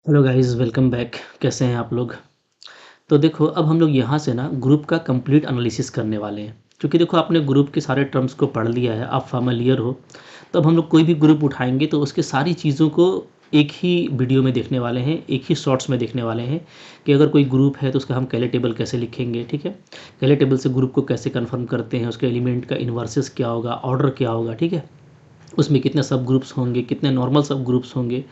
Hello guys welcome back. कैसे हैं आप लोग? तो देखो अब हम लोग यहाँ से ना ग्रुप का कंप्लीट एनालिसिस करने वाले हैं। क्योंकि देखो आपने ग्रुप के सारे टर्म्स को पढ़ लिया है, आप फ़ैमिलियर हो। तो अब हम लोग कोई भी ग्रुप उठाएँगे तो उसके सारी चीज़ों को एक ही वीडियो में देखने वाले हैं, एक ही शॉर्ट्स में देखने वाले हैं कि अगर कोई ग्रुप है तो उसका हम कैले टेबल कैसे लिखेंगे, ठीक है? कैले टेबल से ग्रुप को कैसे कन्फर्म करते हैं, उसके एलिमेंट का इन्वर्सेस क्या होगा, ऑर्डर क्या होगा, ठीक है? उसमें कितने सब ग्रुप्स होंगे, कितने नॉर्मल सब ग्रुप्स होंगे,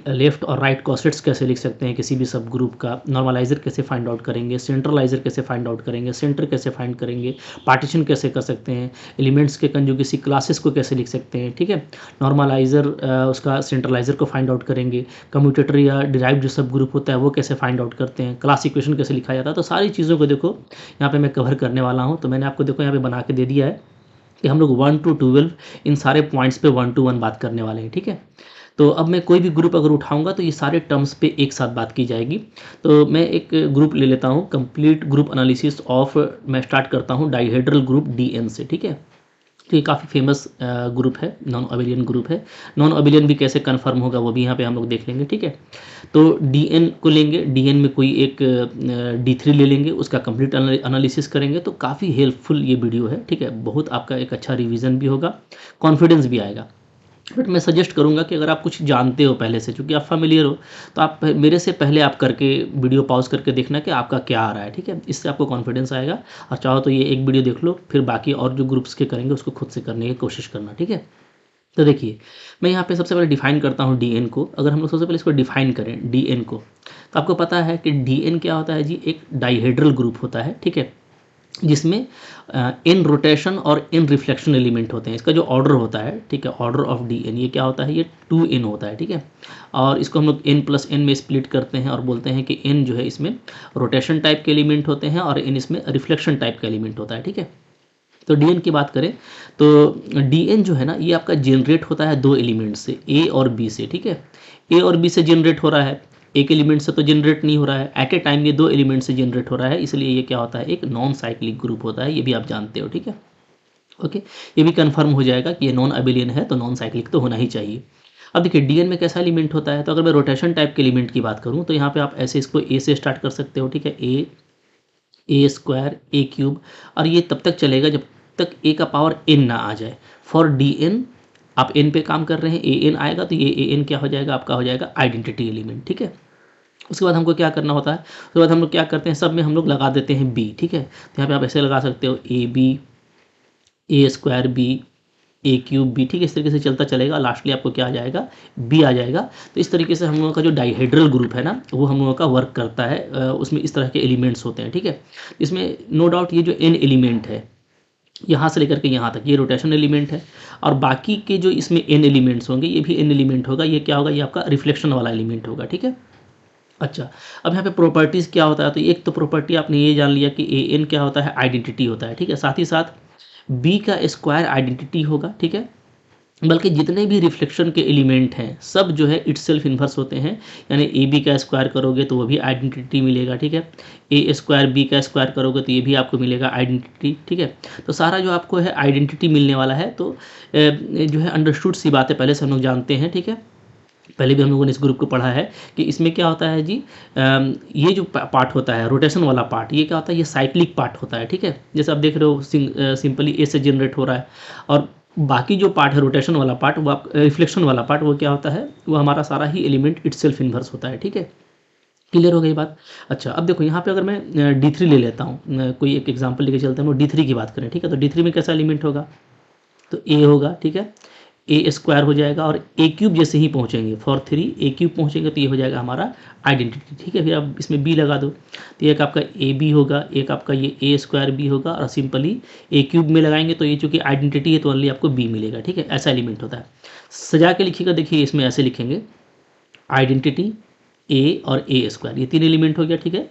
लेफ्ट और राइट कॉसेट्स कैसे लिख सकते हैं किसी भी सब ग्रुप का, नॉर्मलाइज़र कैसे फाइंड आउट करेंगे, सेंट्रलाइज़र कैसे फाइंड आउट करेंगे, सेंटर कैसे फाइंड करेंगे, पार्टीशन कैसे कर सकते हैं, एलिमेंट्स के कंजुगेसी क्लासेस को कैसे लिख सकते हैं, ठीक है? नॉर्मलाइज़र उसका सेंट्रलाइज़र को फाइंड आउट करेंगे, कम्यूटेटर या डिराइव्ड जो सब ग्रुप होता है वो कैसे फाइंड आउट करते हैं, क्लास इक्वेशन कैसे लिखा जाता है। तो सारी चीज़ों को देखो यहाँ पे मैं कवर करने वाला हूँ। तो मैंने आपको देखो यहाँ पे बना के दे दिया है कि हम लोग 1 to 12 इन सारे पॉइंट्स पे 1 to 1 बात करने वाले हैं, ठीक है? तो अब मैं कोई भी ग्रुप अगर उठाऊँगा तो ये सारे टर्म्स पे एक साथ बात की जाएगी। तो मैं एक ग्रुप ले लेता हूँ, कंप्लीट ग्रुप एनालिसिस ऑफ। मैं स्टार्ट करता हूँ डाइहेड्रल ग्रुप डीएन से, ठीक है? तो ये काफ़ी फेमस ग्रुप है, नॉन अबेलियन ग्रुप है। नॉन अबेलियन भी कैसे कन्फर्म होगा वो भी यहाँ पे हम लोग देख लेंगे, ठीक है? तो डीएन को लेंगे, डीएन में कोई एक डी3 ले लेंगे, उसका कंप्लीट एनालिसिस करेंगे। तो काफ़ी हेल्पफुल ये वीडियो है, ठीक है? बहुत आपका एक अच्छा रिवीजन भी होगा, कॉन्फिडेंस भी आएगा। बट मैं सजेस्ट करूँगा कि अगर आप कुछ जानते हो पहले से, चूँकि आप फ़ैमिलियर हो, तो आप मेरे से पहले आप करके वीडियो पॉज़ करके देखना कि आपका क्या आ रहा है, ठीक है? इससे आपको कॉन्फिडेंस आएगा। और चाहो तो ये एक वीडियो देख लो, फिर बाकी और जो ग्रुप्स के करेंगे उसको खुद से करने की कोशिश करना, ठीक है? तो देखिए, मैं यहाँ पे सबसे पहले डिफ़ाइन करता हूँ डीएन को। अगर हम लोग सबसे पहले इसको डिफ़ाइन करें डीएन को, तो आपको पता है कि डीएन क्या होता है जी? एक डाइहेड्रल ग्रुप होता है, ठीक है? जिसमें इन रोटेशन और इन रिफ्लेक्शन एलिमेंट होते हैं। इसका जो ऑर्डर होता है, ठीक है, ऑर्डर ऑफ डी एन, ये क्या होता है? ये 2n होता है, ठीक है? और इसको हम लोग n+n में स्प्लिट करते हैं और बोलते हैं कि n जो है इसमें रोटेशन टाइप के एलिमेंट होते हैं और n इसमें रिफ्लेक्शन टाइप का एलिमेंट होता है, ठीक है? तो डी की बात करें तो डी जो है ना, ये आपका जनरेट होता है दो एलिमेंट से, ए और बी से, ठीक है? ए और बी से जनरेट हो रहा है, एक एलिमेंट से तो जनरेट नहीं हो रहा है। एट ए टाइम ये दो एलिमेंट से जनरेट हो रहा है, इसलिए ये क्या होता है? एक नॉन साइक्लिक ग्रुप होता है। ये भी आप जानते हो, ठीक है? ओके, ये भी कंफर्म हो जाएगा कि ये नॉन अबेलियन है, तो नॉन साइक्लिक तो होना ही चाहिए। अब देखिए डीएन में कैसा एलिमेंट होता है, तो अगर मैं रोटेशन टाइप के एलिमेंट की बात करूँ तो यहाँ पे आप ऐसे इसको ए से स्टार्ट कर सकते हो, ठीक है? ए स्क्वायर ए क्यूब, और ये तब तक चलेगा जब तक ए का पावर एन ना आ जाए। फॉर डी एन, आप एन पे काम कर रहे हैं, ए एन आएगा तो ये ए एन क्या हो जाएगा? आपका हो जाएगा आइडेंटिटी एलिमेंट, ठीक है? उसके बाद हमको क्या करना होता है? उसके बाद हम लोग क्या करते हैं, सब में हम लोग लगा देते हैं बी, ठीक है? तो यहाँ पे आप ऐसे लगा सकते हो A B, A square B, A cube B, ठीक है? इस तरीके से चलता चलेगा, लास्टली आपको क्या आ जाएगा? बी आ जाएगा। तो इस तरीके से हम लोगों का जो डाइहेड्रल ग्रुप है ना, वो हम लोगों का वर्क करता है। उसमें इस तरह के एलिमेंट्स होते हैं, ठीक है? इसमें नो डाउट ये जो एन एलिमेंट है, यहाँ से लेकर के यहाँ तक, ये रोटेशन एलिमेंट है। और बाकी के जो इसमें एन एलिमेंट्स होंगे, ये भी एन एलिमेंट होगा। ये क्या होगा? ये आपका रिफ्लेक्शन वाला एलिमेंट होगा, ठीक है? अच्छा, अब यहाँ पे प्रॉपर्टीज़ क्या होता है? तो एक तो प्रॉपर्टी आपने ये जान लिया कि ए एन क्या होता है? आइडेंटिटी होता है, ठीक है? साथ ही साथ बी का स्क्वायर आइडेंटिटी होगा, ठीक है? बल्कि जितने भी रिफ्लेक्शन के एलिमेंट हैं सब जो है इटसेल्फ इन्वर्स होते हैं। यानी ए बी का स्क्वायर करोगे तो वो भी आइडेंटिटी मिलेगा, ठीक है? ए स्क्वायर बी का स्क्वायर करोगे तो ये भी आपको मिलेगा आइडेंटिटी, ठीक है? तो सारा जो आपको है आइडेंटिटी मिलने वाला है। तो जो है अंडरस्टूड सी बातें पहले से हम लोग जानते हैं, ठीक है? पहले भी हम लोगों ने इस ग्रुप को पढ़ा है कि इसमें क्या होता है जी? ये जो पार्ट होता है रोटेशन वाला पार्ट, ये क्या होता है? ये साइक्लिक पार्ट होता है, ठीक है? जैसे आप देख रहे हो सिंपली ए से जनरेट हो रहा है। और बाकी जो पार्ट है रोटेशन वाला पार्ट, वो आप रिफ्लेक्शन वाला पार्ट, वो क्या होता है? वो हमारा सारा ही एलिमेंट इटसेल्फ इन्वर्स होता है, ठीक है? क्लियर हो गई बात? अच्छा, अब देखो यहाँ पे अगर मैं डी3 ले लेता हूँ, कोई एक एग्जांपल लेके चलते हैं, हम डी3 की बात करें, ठीक है? तो डी3 में कैसा एलिमेंट होगा? तो ए होगा, ठीक है? ए स्क्वायर हो जाएगा, और ए क्यूब जैसे ही पहुँचेंगे, फॉर 3 ए क्यूब पहुँचेंगे तो ये हो जाएगा हमारा आइडेंटिटी, ठीक है? फिर आप इसमें बी लगा दो, तो एक आपका ए बी होगा, एक आपका ये ए स्क्वायर बी होगा, और सिंपली ए क्यूब में लगाएंगे तो ये चूँकि आइडेंटिटी है तो ओनली आपको बी मिलेगा, ठीक है? ऐसा एलिमेंट होता है। सजा के लिखिएगा, देखिए इसमें ऐसे लिखेंगे आइडेंटिटी ए और ए स्क्वायर, ये 3 एलिमेंट हो गया, ठीक है?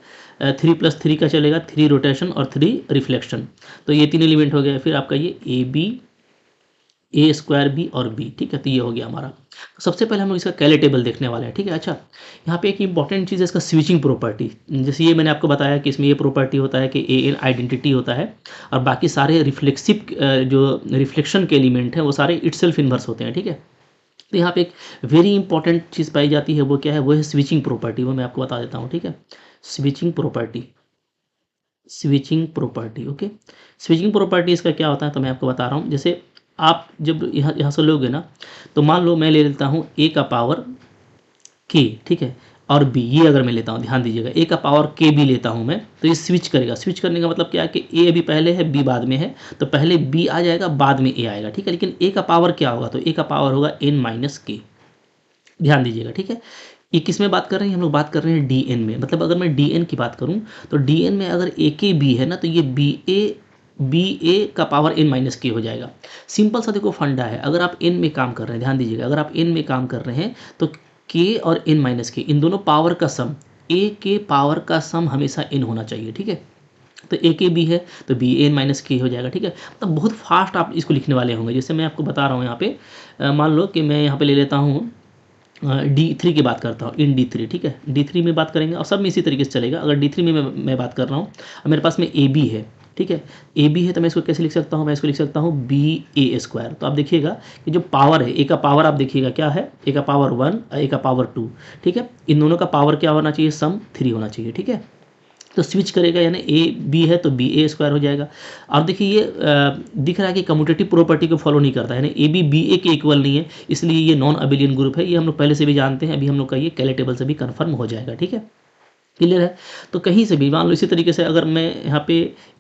3+3 का चलेगा, 3 रोटेशन और 3 रिफ्लेक्शन, तो ये 3 एलिमेंट हो गया। फिर आपका ये A B, A square B और बी, ठीक है? तो ये हो गया हमारा। तो सबसे पहले हम लोग इसका कैले टेबल देखने वाले हैं, ठीक है? अच्छा, यहाँ पे एक इंपॉर्टेंट चीज़ है इसका स्विचिंग प्रॉपर्टी। जैसे ये मैंने आपको बताया कि इसमें ये प्रॉपर्टी होता है कि ए एन आइडेंटिटी होता है, और बाकी सारे रिफ्लेक्सिव जो रिफ्लेक्शन के एलिमेंट हैं वो सारे इटसेल्फ इन्वर्स होते हैं, ठीक है? तो यहाँ पे एक वेरी इंपॉर्टेंट चीज़ पाई जाती है, वो क्या है, वो है स्विचिंग प्रॉपर्टी। वो मैं आपको बता देता हूँ, ठीक है। Switching property, switching property, okay. Switching property इसका क्या होता है, तो मैं आपको बता रहा हूँ। जैसे आप जब यहाँ यहाँ से लोगे ना, तो मान लो मैं ले लेता हूँ ए का पावर के, ठीक है, और बी, ये अगर मैं लेता हूँ, ध्यान दीजिएगा, ए का पावर के बी लेता हूँ मैं, तो ये स्विच करेगा। स्विच करने का मतलब क्या है कि ए अभी पहले है, बी बाद में है, तो पहले बी आ जाएगा, बाद में ए आएगा, ठीक है। लेकिन ए का पावर क्या होगा, तो ए का पावर होगा एन माइनस के, ध्यान दीजिएगा, ठीक है। ये किस में बात कर रहे हैं, हम लोग बात कर रहे हैं डी एन में। मतलब अगर मैं डी एन की बात करूँ, तो डी एन में अगर ए के बी है ना, तो ये बी ए का पावर एन माइनस के हो जाएगा। सिंपल सा देखो फंडा है, अगर आप एन में काम कर रहे हैं, ध्यान दीजिएगा, अगर आप एन में काम कर रहे हैं, तो के और एन माइनस के, इन दोनों पावर का सम, ए के पावर का सम हमेशा एन होना चाहिए, ठीक है। तो ए के बी है, तो बी एन माइनस के हो जाएगा, ठीक है। तो बहुत फास्ट आप इसको लिखने वाले होंगे। जैसे मैं आपको बता रहा हूँ यहाँ पे, मान लो कि मैं यहाँ पे ले लेता हूँ D3 की बात करता हूँ, इन D3, ठीक है। D3 में बात करेंगे और सब में इसी तरीके से चलेगा। अगर D3 में मैं बात कर रहा हूँ और मेरे पास में ए बी है, ठीक है, ए बी है, तो मैं इसको कैसे लिख सकता हूँ, मैं इसको लिख सकता हूँ बी ए स्क्वायर। तो आप देखिएगा कि जो पावर है, ए का पावर आप देखिएगा क्या है, ए का पावर 1 और ए का पावर 2, ठीक है। इन दोनों का पावर क्या होना चाहिए, सम 3 होना चाहिए, ठीक है। तो स्विच करेगा, यानी ए बी है तो बी ए स्क्वायर हो जाएगा। अब देखिए ये दिख रहा है कि कम्यूटेटिव प्रॉपर्टी को फॉलो नहीं करता है, यानी ए बी ए के इक्वल नहीं है, इसलिए ये नॉन अबिलियन ग्रुप है। ये हम लोग पहले से भी जानते हैं, अभी हम लोग का ये कैले टेबल से भी कन्फर्म हो जाएगा, ठीक है, क्लियर है। तो कहीं से भी मान लो इसी तरीके से अगर मैं यहाँ पे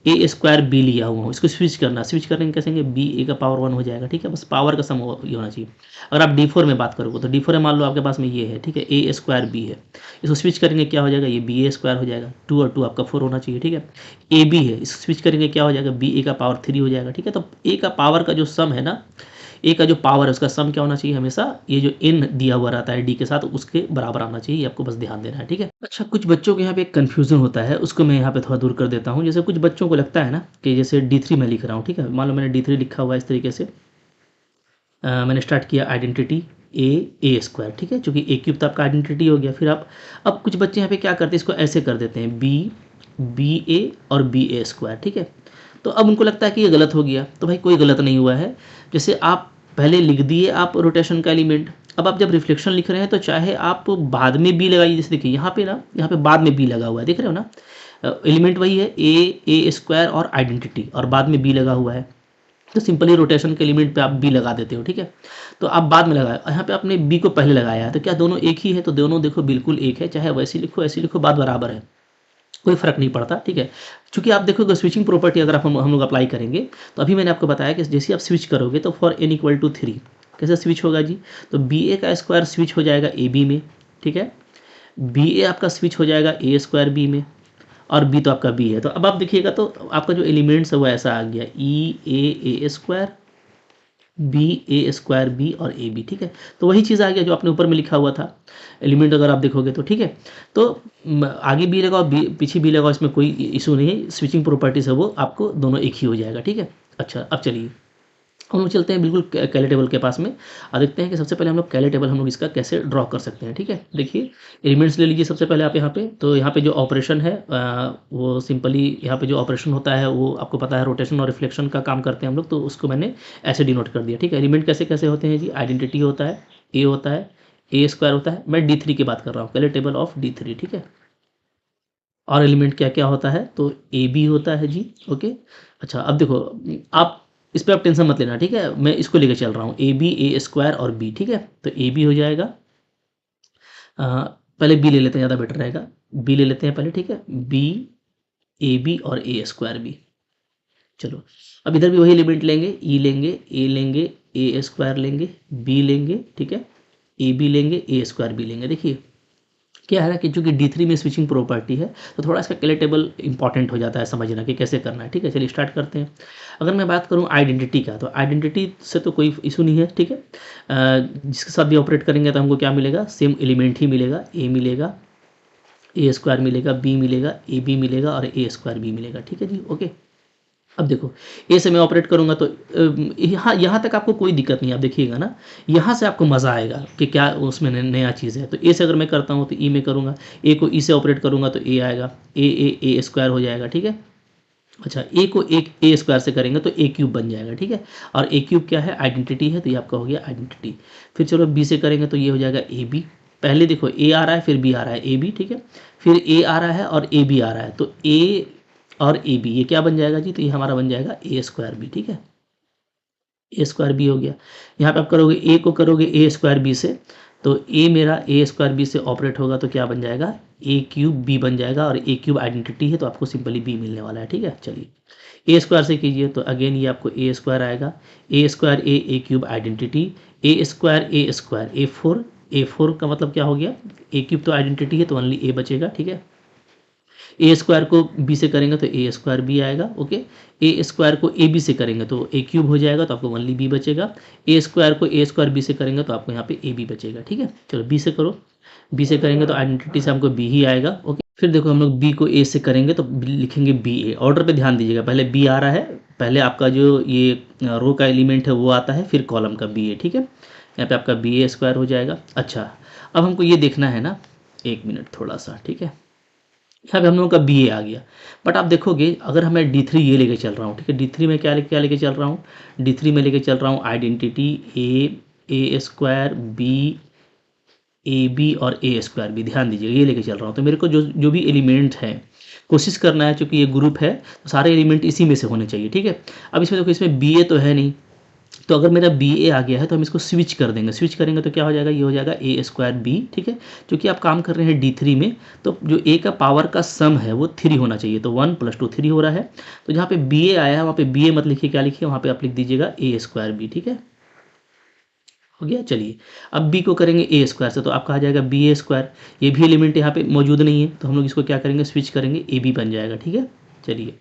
ए स्क्वायर बी लिया हुआ हूँ, इसको स्विच करना, स्विच करने में कैसे बी ए का पावर 1 हो जाएगा, ठीक है। बस पावर का सम ये होना चाहिए। अगर आप D4 में बात करोगे, तो D4 में मान लो आपके पास में ये है, ठीक है, ए स्क्वायर बी है, इसको स्विच करेंगे क्या हो जाएगा, ये बी ए स्क्वायर हो जाएगा, 2 और 2 आपका 4 होना चाहिए, ठीक है। ए बी है, इसको स्विच करेंगे क्या हो जाएगा, बी ए का पावर 3 हो जाएगा, ठीक है। तो ए का पावर का जो सम है ना, ए का जो पावर है उसका सम क्या होना चाहिए, हमेशा ये जो एन दिया हुआ रहता है डी के साथ, उसके बराबर आना चाहिए। ये आपको बस ध्यान देना है, ठीक है। अच्छा, कुछ बच्चों के यहाँ पे एक कन्फ्यूजन होता है, उसको मैं यहाँ पे थोड़ा दूर कर देता हूँ। जैसे कुछ बच्चों को लगता है ना कि जैसे D3 मैं लिख रहा हूँ, ठीक है, मान लो मैंने D3 लिखा हुआ है इस तरीके से, मैंने स्टार्ट किया आइडेंटिटी ए स्क्वायर, ठीक है, चूँकि ए क्यूब तो आपका आइडेंटिटी हो गया। फिर आप, अब कुछ बच्चे यहाँ पे क्या करते हैं, इसको ऐसे कर देते हैं बी ए और बी ए स्क्वायर, ठीक है। तो अब उनको लगता है कि ये गलत हो गया। तो भाई कोई गलत नहीं हुआ है। जैसे आप पहले लिख दिए आप रोटेशन का एलिमेंट, अब आप जब रिफ्लेक्शन लिख रहे हैं तो चाहे आप बाद में बी लगाइए। जैसे देखिए यहाँ पे ना, यहाँ पे बाद में बी लगा हुआ है, देख रहे हो ना, एलिमेंट वही है ए स्क्वायर और आइडेंटिटी, और बाद में बी लगा हुआ है। तो सिंपली रोटेशन के एलिमेंट पे आप बी लगा देते हो, ठीक है। तो आप बाद में लगाया, यहाँ पे आपने बी को पहले लगाया है, तो क्या दोनों एक ही है, तो दोनों देखो बिल्कुल एक है, चाहे वैसे लिखो ऐसे लिखो, बात बराबर है, कोई फ़र्क नहीं पड़ता, ठीक है। चूँकि आप देखोगे स्विचिंग प्रॉपर्टी अगर आप हम लोग अप्लाई करेंगे, तो अभी मैंने आपको बताया कि जैसे आप स्विच करोगे तो फॉर n इक्वल टू 3 कैसे स्विच होगा जी, तो बी ए का स्क्वायर स्विच हो जाएगा ए बी में, ठीक है। बी ए आपका स्विच हो जाएगा ए स्क्वायर बी में, और बी तो आपका बी है। तो अब आप देखिएगा तो आपका जो एलिमेंट्स है वो ऐसा आ गया, ए square B A square B और ए बी, ठीक है। तो वही चीज़ आ गया जो आपने ऊपर में लिखा हुआ था एलिमेंट, अगर आप देखोगे तो, ठीक है। तो आगे बी लगाओ, बी पीछे बी लगाओ, इसमें कोई इशू नहीं है। स्विचिंग प्रॉपर्टीज है वो आपको दोनों एक ही हो जाएगा, ठीक है। अच्छा, अब चलिए हम लोग चलते हैं बिल्कुल कैले टेबल के पास में, और देखते हैं कि सबसे पहले हम लोग कैले टेबल हम लोग इसका कैसे ड्रॉ कर सकते हैं, ठीक है। देखिए एलिमेंट्स ले लीजिए सबसे पहले आप यहाँ पे। तो यहाँ पे जो ऑपरेशन है वो सिंपली यहाँ पे जो ऑपरेशन होता है वो आपको पता है, रोटेशन और रिफ्लेक्शन का काम करते हैं हम लोग, तो उसको मैंने ऐसे डिनोट कर दिया, ठीक है। एलिमेंट कैसे कैसे होते हैं जी, आइडेंटिटी होता है, ए होता है, ए स्क्वायर होता है, मैं D3 की बात कर रहा हूँ, कैले टेबल ऑफ D3, ठीक है। और एलिमेंट क्या क्या होता है, तो ए बी होता है जी, ओके। अच्छा, अब देखो आप इस पर आप टेंशन मत लेना, ठीक है, मैं इसको लेकर चल रहा हूँ, ए बी ए स्क्वायर और बी, ठीक है। तो ए बी हो जाएगा, पहले बी ले लेते हैं, ज़्यादा बेटर रहेगा, बी ले लेते हैं पहले, ठीक है, बी ए बी और ए स्क्वायर बी। चलो अब इधर भी वही एलिमेंट लेंगे, ई लेंगे, ए लेंगे, ए स्क्वायर लेंगे, बी लेंगे, ठीक है, ए बी लेंगे, ए स्क्वायर बी लेंगे। देखिए क्या है ना कि चूंकि D3 में स्विचिंग प्रॉपर्टी है, तो थोड़ा इसका कैले टेबल इंपॉर्टेंट हो जाता है समझना कि कैसे करना है, ठीक है। चलिए स्टार्ट करते हैं। अगर मैं बात करूं आइडेंटिटी का, तो आइडेंटिटी से तो कोई इशू नहीं है, ठीक है। जिसके साथ भी ऑपरेट करेंगे तो हमको क्या मिलेगा, सेम एलिमेंट ही मिलेगा, ए मिलेगा, ए स्क्वायर मिलेगा, बी मिलेगा, ए बी मिलेगा और ए स्क्वायर बी मिलेगा, ठीक है जी, ओके। अब देखो ए से मैं ऑपरेट करूंगा तो यहाँ तक आपको कोई दिक्कत नहीं, आप देखिएगा ना, यहाँ से आपको मज़ा आएगा कि क्या उसमें नया चीज़ है। तो ए से अगर मैं करता हूँ तो ई में करूँगा, ए को ई से ऑपरेट करूँगा तो ए आएगा, ए स्क्वायर हो जाएगा, ठीक है। अच्छा, ए को एक ए स्क्वायर से करेंगे तो ए क्यूब बन जाएगा, ठीक है। और ए क्यूब क्या है, आइडेंटिटी है, तो ये आपका हो गया आइडेंटिटी। फिर चलो बी से करेंगे तो ये हो जाएगा ए बी। पहले देखो ए आ रहा है फिर बी आ रहा है, ए बी, ठीक है। फिर ए आ रहा है और ए बी आ रहा है, तो ए और ए बी ये क्या बन जाएगा जी, तो ये हमारा बन जाएगा ए स्क्वायर बी, ठीक है। ए स्क्वायर बी हो गया। यहाँ पे आप करोगे ए को करोगे ए स्क्वायर बी से, तो ए मेरा ए स्क्वायर बी से ऑपरेट होगा तो क्या बन जाएगा, ए क्यूब बी बन जाएगा। और ए क्यूब आइडेंटिटी है तो आपको सिंपली बी मिलने वाला है, ठीक है। चलिए ए स्क्वायर से कीजिए तो अगेन ये आपको ए स्क्वायर आएगा, ए square A cube identity, A square A four का मतलब क्या हो गया, ए क्यूब तो आइडेंटिटी है तो ओनली ए बचेगा, ठीक है। ए स्क्वायर को बी से करेंगे तो ए स्क्वायर बी आएगा, ओके। ए स्क्वायर को ए बी से करेंगे तो ए क्यूब हो जाएगा तो आपको ओनली बी बचेगा। ए स्क्वायर को ए स्क्वायर बी से करेंगे तो आपको यहाँ पे ए बी बचेगा, ठीक है। चलो बी से करो, बी से करेंगे तो आइडेंटिटी से हमको बी ही आएगा, ओके। फिर देखो हम लोग बी को ए से करेंगे तो लिखेंगे बी ए। ऑर्डर पे ध्यान दीजिएगा, पहले बी आ रहा है, पहले आपका जो ये रो का एलिमेंट है वो आता है, फिर कॉलम का बी ए, ठीक है। यहाँ पे आपका बी ए स्क्वायर हो जाएगा। अच्छा, अब हमको ये देखना है ना, एक मिनट थोड़ा सा, ठीक है। यहाँ पे हम लोगों का बी ए आ गया, बट आप देखोगे अगर मैं डी थ्री ये लेके चल रहा हूँ, ठीक है। डी थ्री में क्या लेके चल रहा हूँ, डी थ्री में लेके चल रहा हूँ identity A square B A B और ए स्क्वायर बी, ध्यान दीजिए ये लेके चल रहा हूँ। तो मेरे को जो जो भी एलिमेंट है कोशिश करना है, क्योंकि ये ग्रुप है तो सारे एलिमेंट इसी में से होने चाहिए, ठीक है। अब इसमें देखो इसमें बी ए तो है नहीं, तो अगर मेरा बी ए आ गया है तो हम इसको स्विच कर देंगे। स्विच करेंगे तो क्या हो जाएगा, ये हो जाएगा ए स्क्वायर बी, ठीक है। क्योंकि आप काम कर रहे हैं डी थ्री में, तो जो ए का पावर का सम है वो 3 होना चाहिए, तो 1 + 2 3 हो रहा है। तो जहाँ पे बी ए आया है वहाँ पे बी ए मत लिखिए, क्या लिखिए वहाँ पे आप लिख दीजिएगा ए स्क्वायर बी, ठीक है। हो गया। चलिए अब बी को करेंगे ए स्क्वायर से तो आपका आ जाएगा बी ए स्क्वायर। ये भी एलिमेंट यहाँ पे मौजूद नहीं है तो हम लोग इसको क्या करेंगे, स्विच करेंगे, ए बी बन जाएगा, ठीक है। चलिए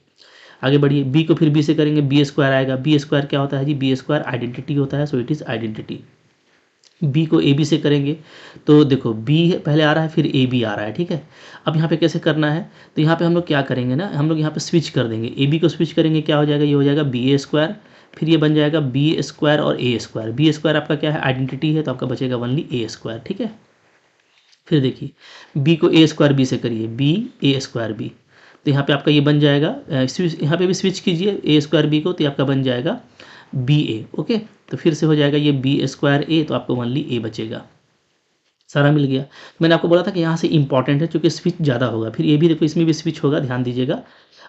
आगे बढ़िए, बी को फिर बी से करेंगे, बी स्क्वायर आएगा। बी स्क्वायर क्या होता है जी, बी स्क्वायर आइडेंटिटी होता है, so it is identity. B को ए बी से करेंगे तो देखो बी पहले आ रहा है फिर ए बी आ रहा है, ठीक है। अब यहाँ पे कैसे करना है, तो यहाँ पे हम लोग क्या करेंगे ना, हम लोग यहाँ पे स्विच कर देंगे, ए बी को स्विच करेंगे, क्या हो जाएगा, ये हो जाएगा बी ए स्क्वायर, फिर ये बन जाएगा बी स्क्वायर और ए स्क्वायर। बी स्क्वायर आपका क्या है, आइडेंटिटी है, तो आपका बचेगा ओनली ए स्क्वायर, ठीक है। फिर देखिए बी को ए स्क्वायर बी से करिए, बी ए स्क्वायर बी, तो यहाँ पे आपका ये बन जाएगा, यहाँ पे भी स्विच कीजिए ए स्क्वायर बी को, तो ये आपका बन जाएगा बी ए, ओके। तो फिर से हो जाएगा ये बी स्क्वायर ए, तो आपको ओनली ए बचेगा, सारा मिल गया। मैंने आपको बोला था कि यहाँ से इंपॉर्टेंट है क्योंकि स्विच ज़्यादा होगा। फिर ए भी देखो इसमें भी स्विच होगा, ध्यान दीजिएगा।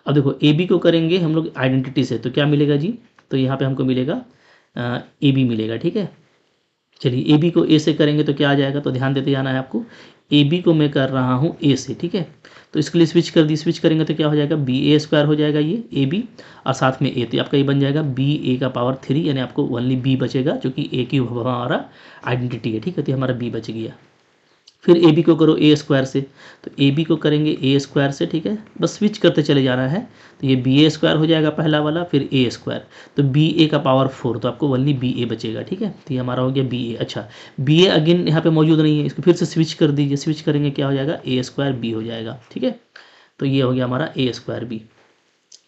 अब देखो ए बी को करेंगे हम लोग आइडेंटिटी से तो क्या मिलेगा जी, तो यहाँ पे हमको मिलेगा ए बी मिलेगा, ठीक है। चलिए ए बी को ए से करेंगे तो क्या आ जाएगा, तो ध्यान देते जाना है आपको। ए बी को मैं कर रहा हूँ ए से, ठीक है। तो इसके लिए स्विच कर दी, स्विच करेंगे तो क्या हो जाएगा, बी ए स्क्वायर हो जाएगा ये ए बी और साथ में ए, तो आपका ये बन जाएगा बी ए का पावर 3, यानी आपको ओनली बी बचेगा जो कि ए की हमारा आइडेंटिटी है, ठीक है। तो हमारा बी बच गया। फिर ए बी को करो ए स्क्वायर से, तो ए बी को करेंगे ए स्क्वायर से, ठीक है। बस स्विच करते चले जाना है, तो ये बी ए स्क्वायर हो जाएगा पहला वाला, फिर ए स्क्वायर, तो बी ए का पावर 4, तो आपको ओनली बी ए बचेगा, ठीक है। तो ये हमारा हो गया बी ए। अच्छा, बी ए अगेन यहाँ पे मौजूद नहीं है, इसको फिर से स्विच कर दीजिए, स्विच करेंगे क्या हो जाएगा, ए स्क्वायर बी हो जाएगा, ठीक है। तो ये हो गया हमारा ए स्क्वायर बी।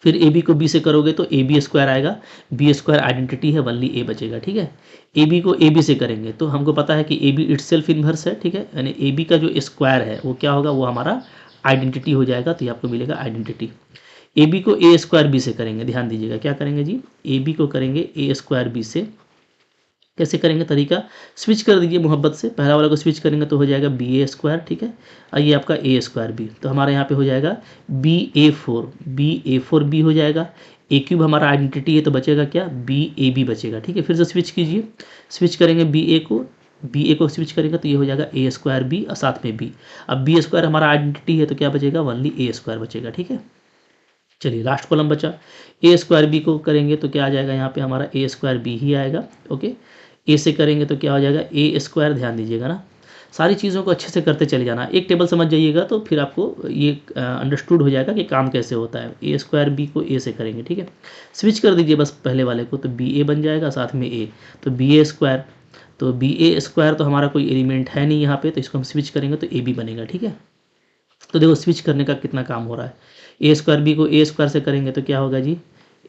फिर ए बी को बी से करोगे तो ए बी स्क्वायर आएगा, बी स्क्वायर आइडेंटिटी है, ओनली ए बचेगा, ठीक है। ए बी को ए बी से करेंगे तो हमको पता है कि ए बी इटसेल्फ इन्वर्स है, ठीक है। यानी ए बी का जो स्क्वायर है वो क्या होगा, वो हमारा आइडेंटिटी हो जाएगा, तो ये आपको मिलेगा आइडेंटिटी। ए बी को ए स्क्वायर बी से करेंगे, ध्यान दीजिएगा क्या करेंगे जी, ए बी को करेंगे ए स्क्वायर बी से। कैसे करेंगे, तरीका स्विच कर दीजिए मोहब्बत से, पहला वाला को स्विच करेंगे तो हो जाएगा बी ए स्क्वायर, ठीक है। और ये आपका ए स्क्वायर बी, तो हमारे यहाँ पे हो जाएगा बी ए फोर बी हो जाएगा। ए क्यूब हमारा आइडेंटिटी है तो बचेगा क्या, बी ए बी बचेगा, ठीक है। फिर से स्विच कीजिए, स्विच करेंगे बी ए को स्विच करेंगे तो ये हो जाएगा ए स्क्वायर बी और साथ में बी। अब बी स्क्वायर हमारा आइडेंटिटी है तो क्या बचेगा, ओनली ए स्क्वायर बचेगा, ठीक है। चलिए लास्ट कॉलम बचा, ए स्क्वायर बी को करेंगे तो क्या आ जाएगा, यहाँ पे हमारा ए स्क्वायर बी ही आएगा, ओके। ए से करेंगे तो क्या हो जाएगा, ए स्क्वायर, ध्यान दीजिएगा ना, सारी चीज़ों को अच्छे से करते चले जाना। एक टेबल समझ जाइएगा तो फिर आपको ये अंडरस्टूड हो जाएगा कि काम कैसे होता है। ए स्क्वायर बी को ए से करेंगे, ठीक है। स्विच कर दीजिए बस पहले वाले को, तो बी ए बन जाएगा साथ में ए, तो बी ए स्क्वायर, तो बी ए स्क्वायर तो हमारा कोई एलिमेंट है नहीं यहाँ पे, तो इसको हम स्विच करेंगे तो ए बी बनेगा, ठीक है। तो देखो स्विच करने का कितना काम हो रहा है। ए स्क्वायर बी को ए स्क्वायर से करेंगे तो क्या होगा जी,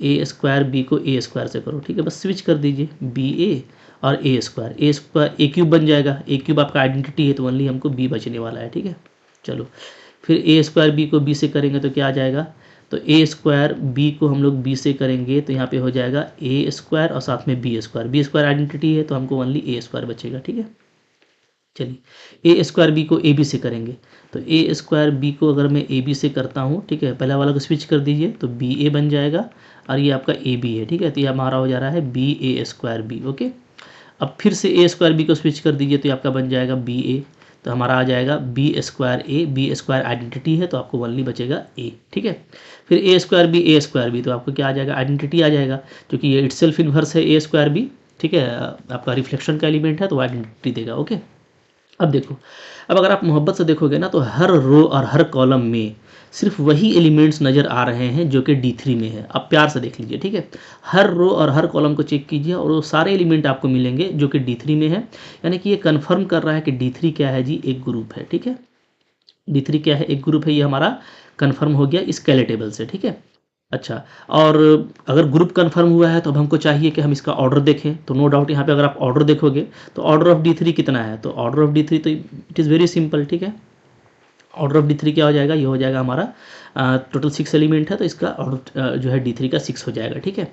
ए स्क्वायर बी को ए स्क्वायर से करो, ठीक है। बस स्विच कर दीजिए बी ए और ए स्क्वायर ए क्यूब बन जाएगा। ए क्यूब आपका आइडेंटिटी है तो ओनली हमको बी बचने वाला है, ठीक है। चलो फिर ए स्क्वायर बी को बी से करेंगे तो क्या आ जाएगा, तो ए स्क्वायर बी को हम लोग बी से करेंगे तो यहाँ पे हो जाएगा ए स्क्वायर और साथ में बी स्क्वायर आइडेंटिटी है तो हमको ओनली ए स्क्वायर बचेगा, ठीक है। चलिए ए स्क्वायर बी को ए बी से करेंगे तो ए स्क्वायर बी को अगर मैं ए बी से करता हूँ, ठीक है, पहला वाला को स्विच कर दीजिए तो बी ए बन जाएगा और ये आपका ए बी है, ठीक है। तो ये हमारा हो जा रहा है B A square B, okay. अब फिर से ए स्क्वायर बी को स्विच कर दीजिए तो ये आपका बन जाएगा बी ए, तो हमारा आ जाएगा बी स्क्वायर ए, बी स्क्वायर आइडेंटिटी है तो आपको ओनली बचेगा ए, ठीक है। फिर ए स्क्वायर बी तो आपको क्या आ जाएगा, आइडेंटिटी आ जाएगा, क्योंकि ये इटसेल्फ इन्वर्स है ए स्क्वायर बी, ठीक है, आपका रिफ्लेक्शन का एलिमेंट है तो आइडेंटिटी देगा, ओके। अब देखो, अब अगर आप मोहब्बत से देखोगे ना तो हर रो और हर कॉलम में सिर्फ वही एलिमेंट्स नज़र आ रहे हैं जो कि D3 में है। आप प्यार से देख लीजिए, ठीक है, हर रो और हर कॉलम को चेक कीजिए और वो सारे एलिमेंट आपको मिलेंगे जो कि D3 में है, यानी कि ये कंफर्म कर रहा है कि D3 क्या है जी, एक ग्रुप है, ठीक है। D3 क्या है, एक ग्रुप है, ये हमारा कंफर्म हो गया इस कैले टेबल से, ठीक है। अच्छा, और अगर ग्रुप कंफर्म हुआ है तो अब हमको चाहिए कि हम इसका ऑर्डर देखें, तो नो डाउट यहाँ पे अगर आप ऑर्डर देखोगे तो ऑर्डर ऑफ D3 कितना है, तो ऑर्डर ऑफ D3 तो इट इज़ वेरी सिंपल, ठीक है। ऑर्डर ऑफ D3 क्या हो जाएगा, ये हो जाएगा हमारा टोटल 6 एलिमेंट है तो इसका ऑर्डर जो है D3 का 6 हो जाएगा, ठीक है।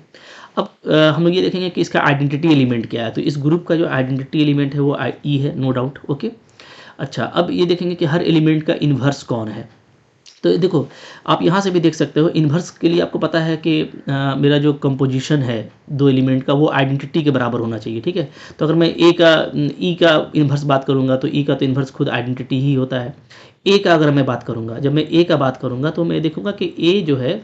अब हम लोग ये देखेंगे कि इसका आइडेंटिटी एलिमेंट क्या है, तो इस ग्रुप का जो आइडेंटिटी एलिमेंट है वो ई है, नो डाउट, ओके। अच्छा, अब ये देखेंगे कि हर एलिमेंट का इन्वर्स कौन है, तो देखो आप यहाँ से भी देख सकते हो इन्वर्स के लिए आपको पता है कि मेरा जो कंपोजिशन है दो एलिमेंट का वो आइडेंटिटी के बराबर होना चाहिए, ठीक है। तो अगर मैं ई का इन्वर्स बात करूँगा तो ई का तो इन्वर्स खुद आइडेंटिटी ही होता है। ए का अगर मैं बात करूँगा, जब मैं ए का बात करूँगा तो मैं देखूँगा कि ए जो है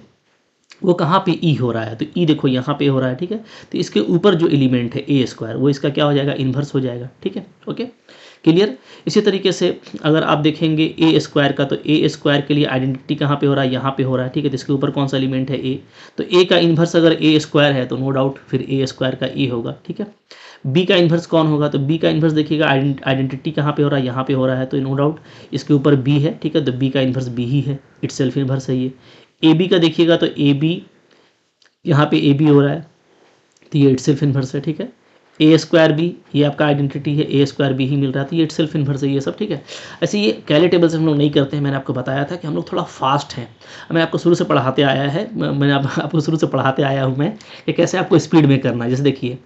वो कहाँ पे ई हो रहा है, तो ई देखो यहाँ पे हो रहा है, ठीक है। तो इसके ऊपर जो एलिमेंट है ए स्क्वायर वो इसका क्या हो जाएगा, इन्वर्स हो जाएगा, ठीक है, ओके, क्लियर। इसी तरीके से अगर आप देखेंगे ए स्क्वायर का, तो ए स्क्वायर के लिए आइडेंटिटी कहाँ पे हो रहा है, यहाँ पे हो रहा है, ठीक है। तो इसके ऊपर कौन सा एलिमेंट है, ए, तो ए का इन्वर्स अगर ए स्क्वायर है तो नो डाउट फिर ए स्क्वायर का ए होगा, ठीक है। बी का इन्वर्स कौन होगा, तो बी का इन्वर्स देखिएगा आइडेंटिटी कहाँ पे हो रहा है, यहाँ पे हो रहा है, तो नो डाउट इसके ऊपर बी है, ठीक है। तो बी का इन्वर्स बी ही है, इट सेल्फ इन्वर्स है ये। ए बी का देखिएगा तो ए बी यहाँ पे ए बी हो रहा है तो ये इट सेल्फ इन्वर्स है, ठीक है। ए स्क्वायर बी ये आपका आइडेंटिटी है, ए स्क्वायर बी ही मिल रहा है तो ये इट सेल्फ इन्वर्स है, ये सब, ठीक है। ऐसे ये कैले टेबल से हम लोग नहीं करते हैं, मैंने आपको बताया था कि हम लोग थोड़ा फास्ट हैं, मैं आपको शुरू से पढ़ाते आया है, मैंने आपको शुरू से पढ़ाते आया हूँ मैं कि कैसे आपको स्पीड में करना है। जैसे देखिए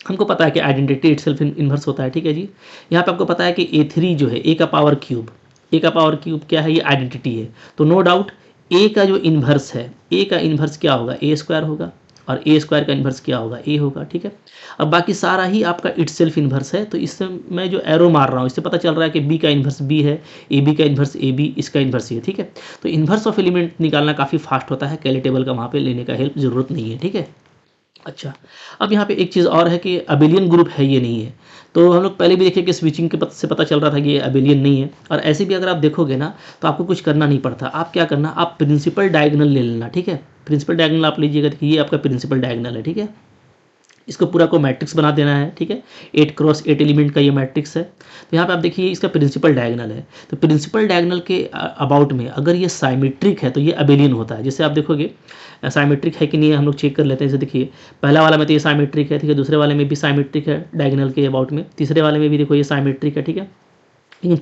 हमको पता है कि आइडेंटिटी इट सेल्फ इन्वर्स होता है, ठीक है जी। यहाँ पे आपको पता है कि A3 जो है ए का पावर क्यूब क्या है, ये आइडेंटिटी है, तो नो डाउट ए का जो इन्वर्स है, ए का इन्वर्स क्या होगा, ए स्क्वायर होगा, और ए स्क्वायर का इन्वर्स क्या होगा, ए होगा, ठीक है। अब बाकी सारा ही आपका इट सेल्फ इन्वर्स है, तो इससे मैं जो एरो मार रहा हूँ इससे पता चल रहा है कि बी का इन्वर्स बी है, ए बी का इन्वर्स ए बी, इसका इन्वर्स ये, ठीक है। तो इन्वर्स ऑफ एलिमेंट निकालना काफ़ी फास्ट होता है, कैले टेबल का वहाँ पे लेने का हेल्प ज़रूरत नहीं है, ठीक है। अच्छा, अब यहाँ पे एक चीज़ और है कि अबेलियन ग्रुप है ये नहीं है, तो हम लोग पहले भी देखे कि स्विचिंग के से पता चल रहा था कि ये अबेलियन नहीं है। और ऐसे भी अगर आप देखोगे ना तो आपको कुछ करना नहीं पड़ता, आप क्या करना, आप प्रिंसिपल डायगोनल ले लेना, ठीक है। प्रिंसिपल डायगोनल आप लीजिएगा, देखिए ये आपका प्रिंसिपल डायगोनल है, ठीक है। इसको पूरा को मैट्रिक्स बना देना है, ठीक है। 8x8 एलिमेंट का ये मैट्रिक्स है, तो यहाँ पे आप देखिए इसका प्रिंसिपल डायगोनल है, तो प्रिंसिपल डायगोनल के अबाउट में अगर ये साइमेट्रिक है तो ये अबेलियन होता है। जैसे आप देखोगे साइमेट्रिक है कि नहीं है हम लोग चेक कर लेते हैं। जैसे देखिए पहला वाला में तो ये साइमेट्रिक है, ठीक है, दूसरे वाले में भी साइमेट्रिक है डायगोनल के अबाउट में, तीसरे वाले में भी देखो ये साइमेट्रिक है, ठीक है। लेकिन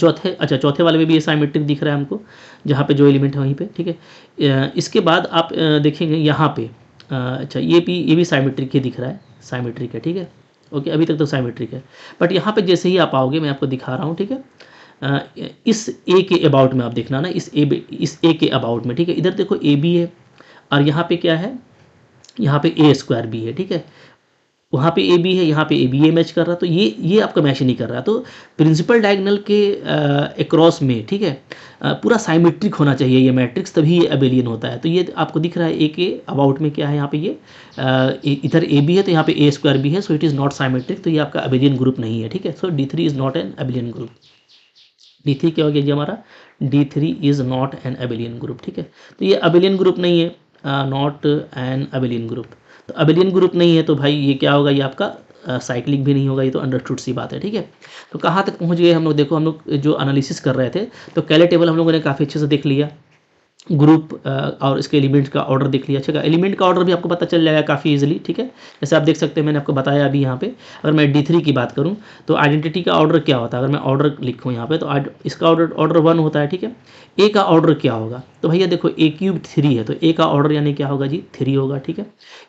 चौथे वाले में भी ये साइमेट्रिक दिख रहा है हमको, जहाँ पे जो एलिमेंट है वहीं पे, ठीक है। इसके बाद आप देखेंगे यहाँ पे अच्छा ये भी साइमेट्रिक ही दिख रहा है, साइमेट्रिक है, ठीक है, ओके, अभी तक तो साइमेट्रिक है। बट यहाँ पे जैसे ही आप आओगे मैं आपको दिखा रहा हूँ, ठीक है। इस ए के अबाउट में आप देखना ना, इस ए के अबाउट में, ठीक है। इधर देखो ए बी है और यहाँ पे क्या है, यहाँ पे ए स्क्वायर बी है, ठीक है। वहाँ पे ए बी है, यहाँ पे ए बी ए मैच कर रहा, तो ये आपका मैच नहीं कर रहा। तो प्रिंसिपल डायगोनल के अक्रॉस में, ठीक है, पूरा साइमेट्रिक होना चाहिए ये मैट्रिक्स, तभी ये अबेलियन होता है। तो ये आपको दिख रहा है ए के अबाउट में क्या है, यहाँ पे ये इधर ए बी है तो यहाँ पे ए स्क्वायर बी है, so it is not symmetric, तो ये आपका अबेलियन ग्रुप नहीं है, ठीक है। सो D3 is not an abelian group. D3 क्या हो गया जी हमारा, D3 is not an abelian group, ठीक है। तो ये अबेलियन ग्रुप नहीं है, नॉट एन अबेलियन ग्रुप। तो अबेलियन ग्रुप नहीं है तो भाई ये क्या होगा, ये आपका साइक्लिक भी नहीं होगा, ये तो अंडरस्टूड सी बात है, ठीक है। तो कहाँ तक पहुँच गए हम लोग, देखो हम लोग जो एनालिसिस कर रहे थे तो कैले टेबल हम लोगों ने काफ़ी अच्छे से देख लिया, ग्रुप और इसके एलिमेंट्स का ऑर्डर देख लिया। अच्छा, एलिमेंट का ऑर्डर भी आपको पता चल जाएगा काफ़ी इजीली, ठीक है। जैसे आप देख सकते हैं मैंने आपको बताया अभी यहाँ पे, अगर मैं D3 की बात करूँ तो आइडेंटिटी का ऑर्डर क्या होता है, अगर मैं ऑर्डर लिखूँ यहाँ पे तो इसका ऑर्डर 1 होता है, ठीक है। ए का ऑर्डर क्या होगा, तो भैया देखो ए क्यूब 3 है, तो ए का ऑर्डर यानी क्या होगा जी 3 होगा, ठीक है।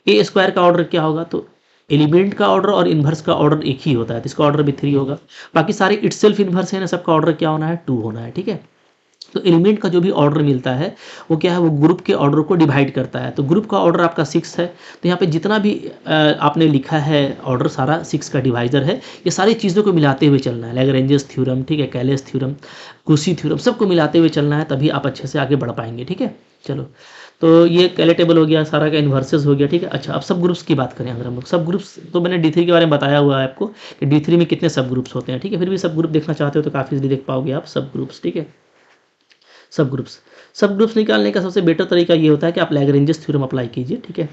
ए स्क्वायर का ऑर्डर क्या होगा, तो एलिमेंट का ऑर्डर और इन्वर्स का ऑर्डर एक ही होता है, तो इसका ऑर्डर भी 3 होगा। बाकी सारे इटसेल्फ इन्वर्स है ना, सबका ऑर्डर क्या होना है 2 होना है, ठीक है। तो एलिमेंट का जो भी ऑर्डर मिलता है वो क्या है, वो ग्रुप के ऑर्डर को डिवाइड करता है। तो ग्रुप का ऑर्डर आपका 6 है, तो यहाँ पे जितना भी आपने लिखा है ऑर्डर सारा 6 का डिवाइजर है। ये सारी चीज़ों को मिलाते हुए चलना है, लैग्रेंजेस थ्योरम, ठीक है, कैलेस थ्योरम, कुशी थ्योरम, सबको मिलाते हुए चलना है, तभी आप अच्छे से आगे बढ़ पाएंगे, ठीक है। चलो, तो ये कैलेटेबल हो गया, सारा का इन्वर्सेस हो गया, ठीक है। अच्छा, अब सब ग्रुप्स की बात करें अगर हम लोग, सब ग्रुप्स तो मैंने D3 के बारे में बताया हुआ है आपको कि D3 में कितने सब ग्रुप्स होते हैं, ठीक है। फिर भी सब ग्रुप देखना चाहते हो तो काफ़ी इजीली देख पाओगे आप सब ग्रुप्स, ठीक है। सब ग्रुप्स निकालने का सबसे बेटर तरीका ये होता है कि आप लैग्रेंजेस थ्योरम अप्लाई कीजिए, ठीक है।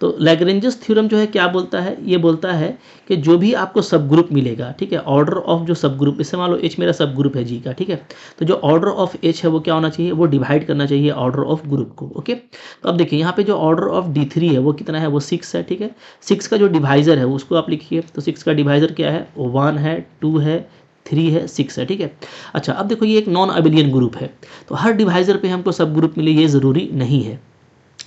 तो लैग्रेंजेस थ्योरम जो है क्या बोलता है, ये बोलता है कि जो भी आपको सब ग्रुप मिलेगा, ठीक है, ऑर्डर ऑफ जो सब ग्रुप, इससे मान लो एच मेरा सब ग्रुप है जी का, ठीक है। तो जो ऑर्डर ऑफ एच है वो क्या होना चाहिए, वो डिवाइड करना चाहिए ऑर्डर ऑफ ग्रुप को, ओके। तो अब देखिए यहाँ पे जो ऑर्डर ऑफ D3 है वो कितना है, वो 6 है, ठीक है। 6 का जो डिवाइजर है उसको आप लिखिए, तो 6 का डिवाइजर क्या है, 1 है, 2 है, 3 है, 6 है, ठीक है। अच्छा, अब देखो ये एक नॉन अबिलियन ग्रुप है, तो हर डिवाइजर पे हमको सब ग्रुप मिले ये ज़रूरी नहीं है,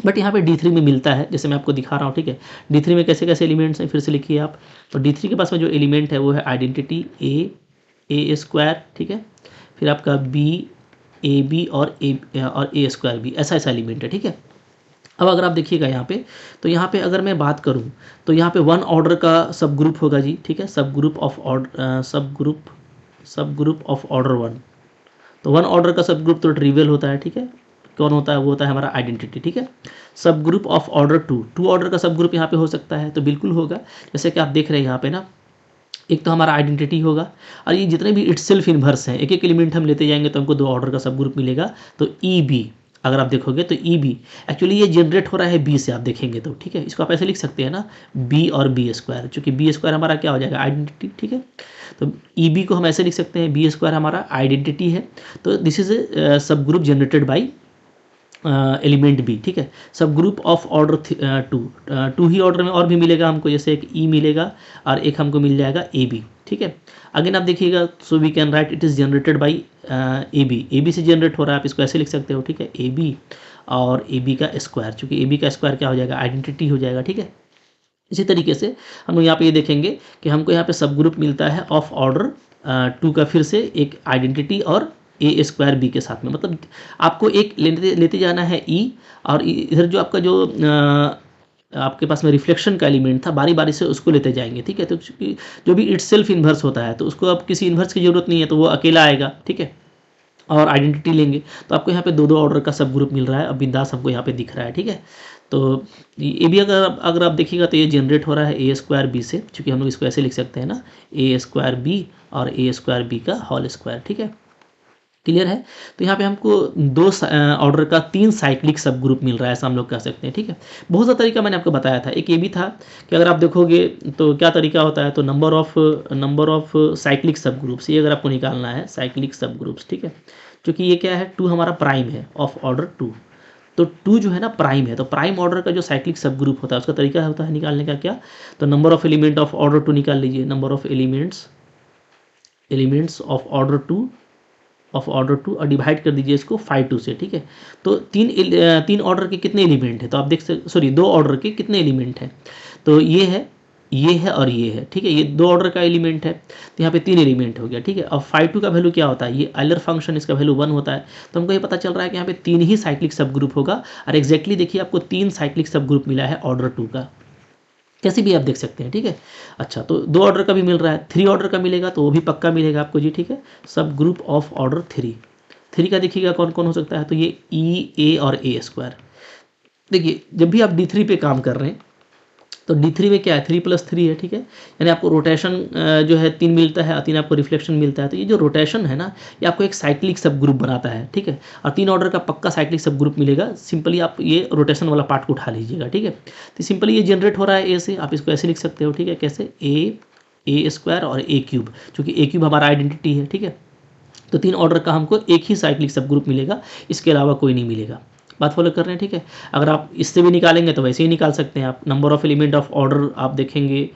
बट यहाँ पे D3 में मिलता है, जैसे मैं आपको दिखा रहा हूँ, ठीक है। D3 में कैसे कैसे एलिमेंट्स हैं फिर से लिखिए आप। तो D3 के पास में जो एलिमेंट है वो है आइडेंटिटी ए स्क्वायर, ठीक है, फिर आपका बी, ए बी और ए स्क्वायर बी, ऐसा ऐसा एलिमेंट है, ठीक है। अब अगर आप देखिएगा यहाँ पे, तो यहाँ पे अगर मैं बात करूँ तो यहाँ पे 1 ऑर्डर का सब ग्रुप होगा जी, ठीक है, सब ग्रुप ऑफ ऑर्डर 1। तो 1 ऑर्डर का सब ग्रुप तो ट्रिवियल होता है, ठीक है। कौन होता है, वो होता है हमारा आइडेंटिटी, ठीक है। Subgroup of order 2 order का सब ग्रुप यहाँ पे हो सकता है, तो बिल्कुल होगा। जैसे कि आप देख रहे हैं यहाँ पे ना, एक तो हमारा आइडेंटिटी होगा, और ये जितने भी इटसेल्फ इन्वर्स हैं, एक एक एलिमेंट हम लेते जाएंगे तो हमको 2 ऑर्डर का सब ग्रुप मिलेगा। तो ई बी, अगर आप देखोगे तो ई बी एक्चुअली ये जनरेट हो रहा है बी से, आप देखेंगे तो, ठीक है। इसको आप ऐसे लिख सकते हैं ना, बी और बी स्क्वायर, चूंकि बी स्क्वायर हमारा क्या हो जाएगा, आइडेंटिटी, ठीक है। तो ई बी को हम ऐसे लिख सकते हैं, बी स्क्वायर हमारा आइडेंटिटी है, तो this is a subgroup generated by element B, ठीक है। सब ग्रुप ऑफ ऑर्डर 2 ही ऑर्डर में और भी मिलेगा हमको, जैसे एक ई मिलेगा और एक हमको मिल जाएगा ए बी, ठीक है। अगेन आप देखिएगा, so we can write it is generated by A B से जनरेट हो रहा है, आप इसको ऐसे लिख सकते हो, ठीक है, ए बी और ए बी का स्क्वायर, चूँकि ए बी का स्क्वायर क्या हो जाएगा, आइडेंटिटी हो जाएगा, ठीक है। इसी तरीके से हम लोग यहाँ पे ये देखेंगे कि हमको यहाँ पे सब ग्रुप मिलता है ऑफ ऑर्डर 2 का, फिर से एक आइडेंटिटी और ए स्क्वायर बी के साथ में, मतलब आपको एक लेते जाना है ई, और इधर जो आपका जो आपके पास में रिफ्लेक्शन का एलिमेंट था, बारी बारी से उसको लेते जाएंगे, ठीक है। तो जो भी इट सेल्फ इन्वर्स होता है तो उसको अब किसी इन्वर्स की जरूरत नहीं है, तो वो अकेला आएगा, ठीक है, और आइडेंटिटी लेंगे, तो आपको यहाँ पे 2 ऑर्डर का सब ग्रुप मिल रहा है। अब बिंदास हमको यहाँ पे दिख रहा है, ठीक है। तो ये भी अगर आप देखिएगा तो ये जनरेट हो रहा है ए स्क्वायर बी से, चूँकि हम लोग इसको ऐसे लिख सकते हैं ना, ए स्क्वायर बी और ए स्क्वायर बी का होल स्क्वायर, ठीक है। क्लियर है। तो यहाँ पे हमको 2 ऑर्डर का 3 साइक्लिक सब ग्रुप मिल रहा है, ऐसा हम लोग कह सकते हैं, ठीक है। बहुत सा तरीका मैंने आपको बताया था, एक ये भी था कि अगर आप देखोगे तो क्या तरीका होता है, तो नंबर ऑफ साइक्लिक सब ग्रुप्स, ये अगर आपको निकालना है साइक्लिक सब ग्रुप्स, ठीक है। क्योंकि ये क्या है, 2 हमारा प्राइम है ऑफ ऑर्डर 2, तो 2 जो है ना प्राइम है, तो प्राइम ऑर्डर का जो साइक्लिक सब ग्रुप होता है उसका तरीका होता है निकालने का क्या, तो number of element of order 2 निकाल लीजिए, number of elements of order 2 और डिवाइड कर दीजिए इसको 5 से, ठीक है। तो 3 ऑर्डर के कितने एलिमेंट है, तो आप देख सकते, सॉरी 2 ऑर्डर के कितने एलिमेंट हैं, तो ये है और ये है, ठीक है। ये 2 ऑर्डर का एलिमेंट है, तो यहाँ पे 3 एलिमेंट हो गया, ठीक है। अब 5 का वैल्यू क्या होता है, ये आइलर फंक्शन, इसका वैल्यू 1 होता है, तो हमको ये पता चल रहा है कि यहाँ पे 3 ही साइक्लिक सब ग्रुप होगा, और एग्जैक्टली देखिए आपको 3 साइक्लिक सब ग्रुप मिला है ऑर्डर 2 का, कैसे भी आप देख सकते हैं, ठीक है। अच्छा, तो 2 ऑर्डर का भी मिल रहा है, 3 ऑर्डर का मिलेगा तो वो भी पक्का मिलेगा आपको जी, ठीक है। सब ग्रुप ऑफ ऑर्डर 3 का देखिएगा कौन कौन हो सकता है, तो ये ई, ए और ए स्क्वायर। देखिए जब भी आप D3 पे काम कर रहे हैं तो D3 में क्या है, 3 + 3 है, ठीक है। यानी आपको रोटेशन जो है 3 मिलता है और 3 आपको रिफ्लेक्शन मिलता है, तो ये जो रोटेशन है ना, ये आपको एक साइक्लिक सब ग्रुप बनाता है, ठीक है। और 3 ऑर्डर का पक्का साइक्लिक सब ग्रुप मिलेगा, सिंपली आप ये रोटेशन वाला पार्ट को उठा लीजिएगा, ठीक है। तो सिंपली ये जनरेट हो रहा है ए से, आप इसको ऐसे लिख सकते हो, ठीक है, कैसे, ए स्क्वायर और ए क्यूब, चूँकि ए क्यूब हमारा आइडेंटिटी है, ठीक है। तो 3 ऑर्डर का हमको एक ही साइक्लिक सब ग्रुप मिलेगा, इसके अलावा कोई नहीं मिलेगा। बात फॉलो कर रहे हैं, ठीक है। अगर आप इससे भी निकालेंगे तो वैसे ही निकाल सकते हैं आप। Number of element of order आप देखेंगे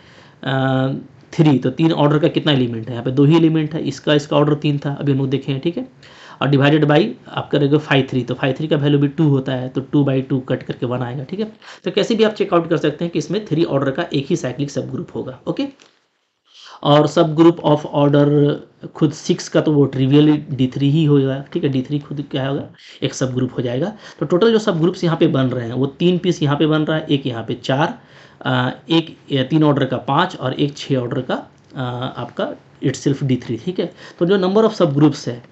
3, तो 3 ऑर्डर का कितना एलिमेंट है, यहाँ पे 2 ही एलिमेंट है, इसका ऑर्डर 3 था, अभी हम लोग देखें, ठीक है। और डिवाइडेड बाई आप करेंगे 5/3, तो 5/3 का वैल्यू भी 2 होता है, तो 2/2 कट करके 1 आएगा, ठीक है। तो कैसे भी आप चेकआउट कर सकते हैं कि इसमें 3 ऑर्डर का एक ही साइक्लिक सब ग्रुप होगा, ओके। और सब ग्रुप ऑफ ऑर्डर खुद 6 का तो वो ट्रिवियल D3 ही होगा, ठीक है। D3 खुद क्या होगा, एक सब ग्रुप हो जाएगा। तो टोटल जो सब ग्रुप्स यहाँ पे बन रहे हैं वो 3 पीस यहाँ पे बन रहा है, एक यहाँ पे 4, एक 3 ऑर्डर का 5 और एक 6 ऑर्डर का आपका इटसेल्फ D3, ठीक है। तो जो नंबर ऑफ सब ग्रुप्स है,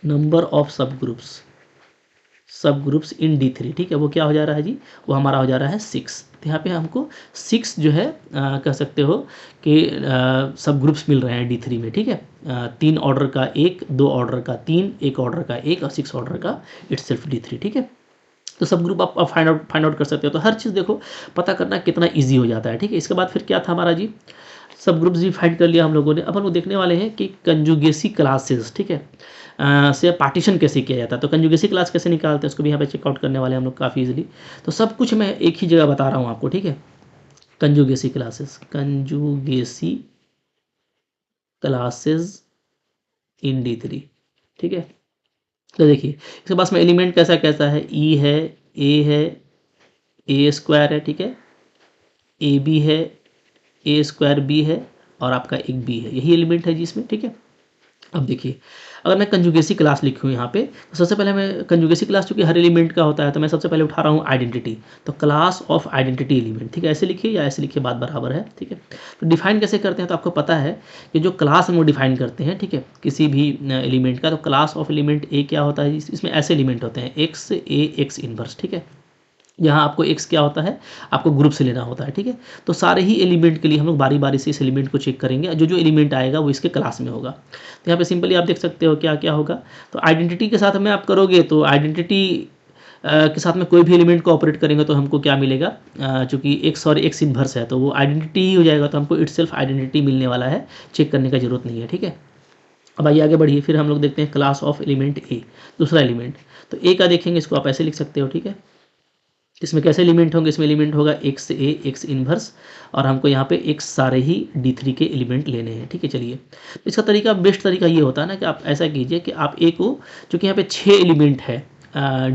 नंबर ऑफ सब ग्रुप्स इन D3, ठीक है, वो क्या हो जा रहा है जी, वो हमारा हो जा रहा है 6। तो यहाँ पे हमको 6 जो है कह सकते हो कि सब ग्रुप्स मिल रहे हैं D3 में, ठीक है। 3 ऑर्डर का 1, 2 ऑर्डर का 3, 1 ऑर्डर का 1 और 6 ऑर्डर का इटसेल्फ D3, ठीक है। तो सब ग्रुप आप फाइंड आउट कर सकते हो। तो हर चीज़ देखो पता करना कितना ईजी हो जाता है, ठीक है। इसके बाद फिर क्या था हमारा जी, सब ग्रुप्स भी फाइंड कर लिया हम लोगों ने। अब हम लोग देखने वाले हैं कि कंजुगेसी क्लासेस, ठीक है, से पार्टीशन कैसे किया जाता है। तो कंजुगेसी क्लास कैसे निकालते हैं उसको भी यहाँ पे चेकआउट करने वाले हैं हम लोग काफ़ी इजीली। तो सब कुछ मैं एक ही जगह बता रहा हूँ आपको, ठीक है। कंजुगेसी क्लासेस इन D3, ठीक है। तो देखिए इसके पास में एलिमेंट कैसा कैसा है, E है, A है, A² है, ठीक है, AB है, A² B है और आपका एक B है, यही एलिमेंट है जिसमें, ठीक है। अब देखिए अगर मैं कंजुगेसी क्लास लिखूँ यहाँ पे, तो सबसे पहले मैं कंजुगेसी क्लास चूँकि हर एलिमेंट का होता है, तो मैं सबसे पहले उठा रहा हूँ आइडेंटिटी। तो क्लास ऑफ आइडेंटिटी एलिमेंट, ठीक है, ऐसे लिखिए या ऐसे लिखिए, बात बराबर है, ठीक है। तो डिफाइन कैसे करते हैं, तो आपको पता है कि जो क्लास हम लोग डिफाइन करते हैं, ठीक है, किसी भी एलिमेंट का, तो क्लास ऑफ एलिमेंट ए क्या होता है, इसमें ऐसे एलिमेंट होते हैं X A X इनवर्स, ठीक है। यहाँ आपको x क्या होता है, आपको ग्रुप से लेना होता है, ठीक है। तो सारे ही एलिमेंट के लिए हम लोग बारी बारी से इस एलिमेंट को चेक करेंगे, जो जो एलिमेंट आएगा वो इसके क्लास में होगा। तो यहाँ पे सिंपली आप देख सकते हो क्या क्या होगा। तो आइडेंटिटी के साथ में आप करोगे, तो आइडेंटिटी के साथ में कोई भी एलिमेंट को ऑपरेट करेंगे तो हमको क्या मिलेगा, चूँकि x और x इनवर्स है तो वो आइडेंटिटी ही हो जाएगा, तो हमको इटसेल्फ आइडेंटिटी मिलने वाला है, चेक करने का जरूरत नहीं है, ठीक है। अब आइए आगे बढ़िए, फिर हम लोग देखते हैं क्लास ऑफ एलिमेंट ए, दूसरा एलिमेंट। तो ए का देखेंगे, इसको आप ऐसे लिख सकते हो, ठीक है। इसमें कैसे एलिमेंट होंगे, इसमें एलिमेंट होगा X A X इनवर्स और हमको यहाँ पे X सारे ही D3 के एलिमेंट लेने हैं, ठीक है। चलिए इसका तरीका, बेस्ट तरीका ये होता है ना कि आप ऐसा कीजिए कि आप A को, चूँकि यहाँ पे 6 एलिमेंट है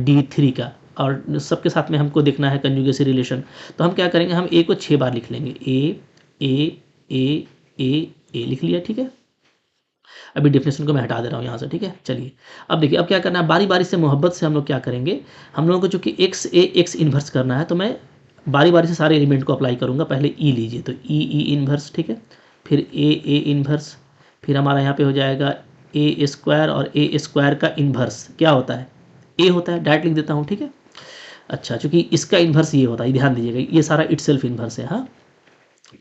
D3 का और सबके साथ में हमको देखना है कंजुगेसी रिलेशन, तो हम क्या करेंगे, हम A को 6 बार लिख लेंगे, A लिख लिया, ठीक है। अभी डेफिनेशन को मैं हटा दे रहा हूँ यहाँ से, ठीक है। चलिए अब देखिए अब क्या करना है, बारी बारी से मोहब्बत से हम लोग क्या करेंगे, हम लोगों को चूँकि X A X इन्वर्स करना है, तो मैं बारी बारी से सारे एलिमेंट को अप्लाई करूँगा। पहले E लीजिए, तो E इन्वर्स, ठीक है, फिर A इन्वर्स, फिर हमारा यहाँ पे हो जाएगा A² और A² का इन्वर्स क्या होता है, A होता है, डायरेक्ट लिख देता हूँ, ठीक है। अच्छा, चूँकि इसका इन्वर्स ये होता है, ध्यान दीजिएगा, ये सारा इटसेल्फ इन्वर्स है, हाँ।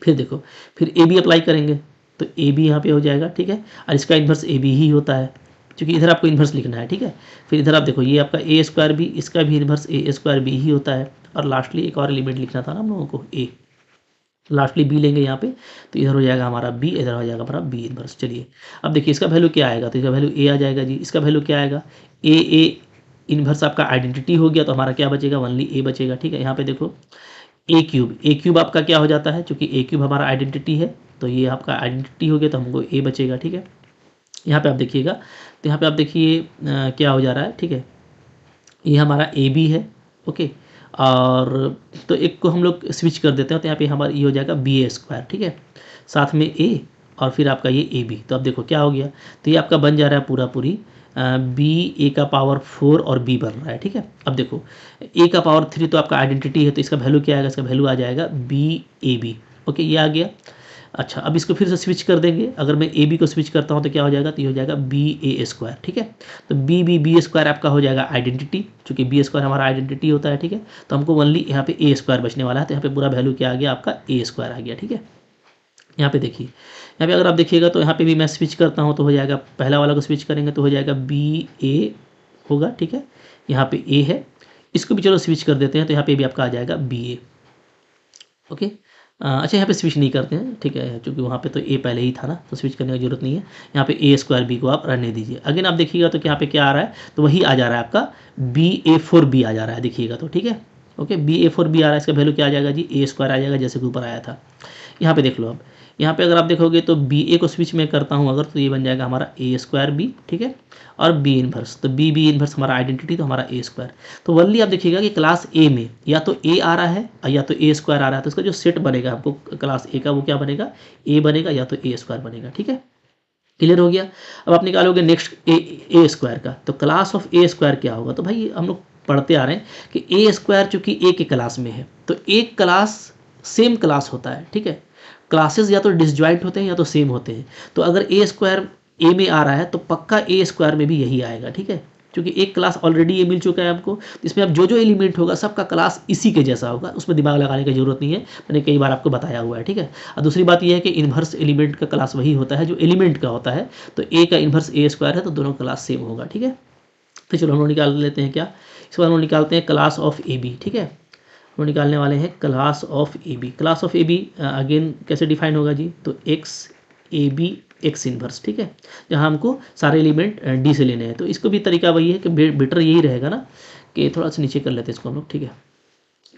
फिर देखो, फिर AB अप्लाई करेंगे, तो ए बी यहाँ पे हो जाएगा, ठीक है। और इसका इन्वर्स ए बी ही होता है, क्योंकि इधर आपको इन्वर्स लिखना है, ठीक है। फिर इधर आप देखो, ये आपका A² भी, इसका भी इन्वर्स A² भी ही होता है। और लास्टली एक और एलिमेंट लिखना था ना हम लोगों को, A, लास्टली B लेंगे यहाँ पे, तो इधर हो जाएगा हमारा B, इधर हो जाएगा हमारा B इन्वर्स। चलिए अब देखिए इसका वैल्यू क्या आएगा, तो इसका वैल्यू A आ जाएगा जी। इसका वैल्यू क्या आएगा, A इन्वर्स आपका आइडेंटिटी हो गया, तो हमारा क्या बचेगा, ओनली A बचेगा, ठीक है। यहाँ पे देखो A³ आपका क्या हो जाता है, चूँकि A³ हमारा आइडेंटिटी है, तो ये आपका आइडेंटिटी हो गया, तो हमको A बचेगा, ठीक है। यहाँ पे आप देखिएगा, तो यहाँ पे आप देखिए क्या हो जा रहा है, ठीक है, ये हमारा AB है, ओके। और तो एक को हम लोग स्विच कर देते हैं, तो यहाँ पे हमारा ये हो जाएगा BA², ठीक है, साथ में A और फिर आपका ये AB। तो अब देखो क्या हो गया, तो ये आपका बन जा रहा है पूरा पूरी B A का पावर 4 और B बन रहा है, ठीक है। अब देखो A का पावर 3 तो आपका आइडेंटिटी है, तो इसका वैल्यू क्या आएगा, इसका वैल्यू आ जाएगा BAB, ओके, ये आ गया। अच्छा, अब इसको फिर से स्विच कर देंगे, अगर मैं AB को स्विच करता हूँ तो क्या हो जाएगा, तो ये हो जाएगा BA², ठीक है। तो B² आपका हो जाएगा आइडेंटिटी, चूँकि B² हमारा आइडेंटिटी होता है, ठीक है। तो हमको ओनली यहाँ पे A² बचने वाला है, तो यहाँ पे पूरा वैल्यू क्या आ गया, आपका A² आ गया, ठीक है। यहाँ पे देखिए, यहाँ पे अगर आप देखिएगा तो यहाँ पे भी मैं स्विच करता हूँ तो हो जाएगा, पहला वाला को स्विच करेंगे तो हो जाएगा BA होगा, ठीक है। यहाँ पे A है, इसको भी चलो स्विच कर देते हैं, तो यहाँ पे भी आपका आ जाएगा BA, ओके। अच्छा यहाँ पे स्विच नहीं करते हैं, ठीक है, क्योंकि वहाँ पे तो ए पहले ही था ना, तो स्विच करने की जरूरत नहीं है। यहाँ पे ए स्क्वायर बी को आप रहने दीजिए। अगेन आप देखिएगा तो यहाँ पे क्या आ रहा है, तो वही आ जा रहा है आपका बी ए फोर बी आ जा रहा है, देखिएगा तो, ठीक है। ओके, बी ए फोर बी आ रहा है, इसका वैल्यू क्या आ जाएगा जी, ए स्क्वायर आ जाएगा, जैसे कि ऊपर आया था। यहाँ पे देख लो अब, यहाँ पे अगर आप देखोगे तो बी ए को स्विच में करता हूँ अगर, तो ये बन जाएगा हमारा ए स्क्वायर बी, ठीक है, और बी इनवर्स, तो बी बी इनवर्स हमारा आइडेंटिटी, तो हमारा ए स्क्वायर। तो वनली आप देखिएगा कि क्लास ए में या तो ए आ रहा है या तो ए स्क्वायर आ रहा है, तो इसका जो सेट बनेगा आपको क्लास ए का, वो क्या बनेगा, ए बनेगा या तो ए स्क्वायर बनेगा, ठीक है। क्लियर हो गया। अब आप निकालोगे नेक्स्ट ए स्क्वायर का, तो क्लास ऑफ ए स्क्वायर क्या होगा, तो भाई हम लोग पढ़ते आ रहे हैं कि ए स्क्वायर चूंकि ए के क्लास में है, तो एक क्लास सेम क्लास होता है, ठीक है। क्लासेस या तो डिसजॉइंट होते हैं या तो सेम होते हैं। तो अगर ए स्क्वायर ए में आ रहा है तो पक्का ए स्क्वायर में भी यही आएगा, ठीक है, क्योंकि एक क्लास ऑलरेडी ये मिल चुका है आपको, तो इसमें अब जो जो एलिमेंट होगा सबका क्लास इसी के जैसा होगा, उसमें दिमाग लगाने की जरूरत नहीं है, मैंने कई बार आपको बताया हुआ है, ठीक है। और दूसरी बात यह है कि इन्वर्स एलिमेंट का क्लास वही होता है जो एलिमेंट का होता है, तो ए का इन्वर्स ए स्क्वायर है, तो दोनों क्लास सेम होगा, ठीक है। तो चलो हम लोग निकाल लेते हैं क्या, इसके बाद हम लोग निकालते हैं क्लास ऑफ ए बी, ठीक है। वो निकालने वाले हैं class of A B. Class of A B again कैसे डिफाइन होगा जी, तो X A B X inverse, ठीक है, जहाँ हमको सारे एलिमेंट डी से लेने हैं। तो इसको भी तरीका वही है कि बेटर यही रहेगा ना कि थोड़ा सा नीचे कर लेते हैं इसको हम लोग, ठीक है।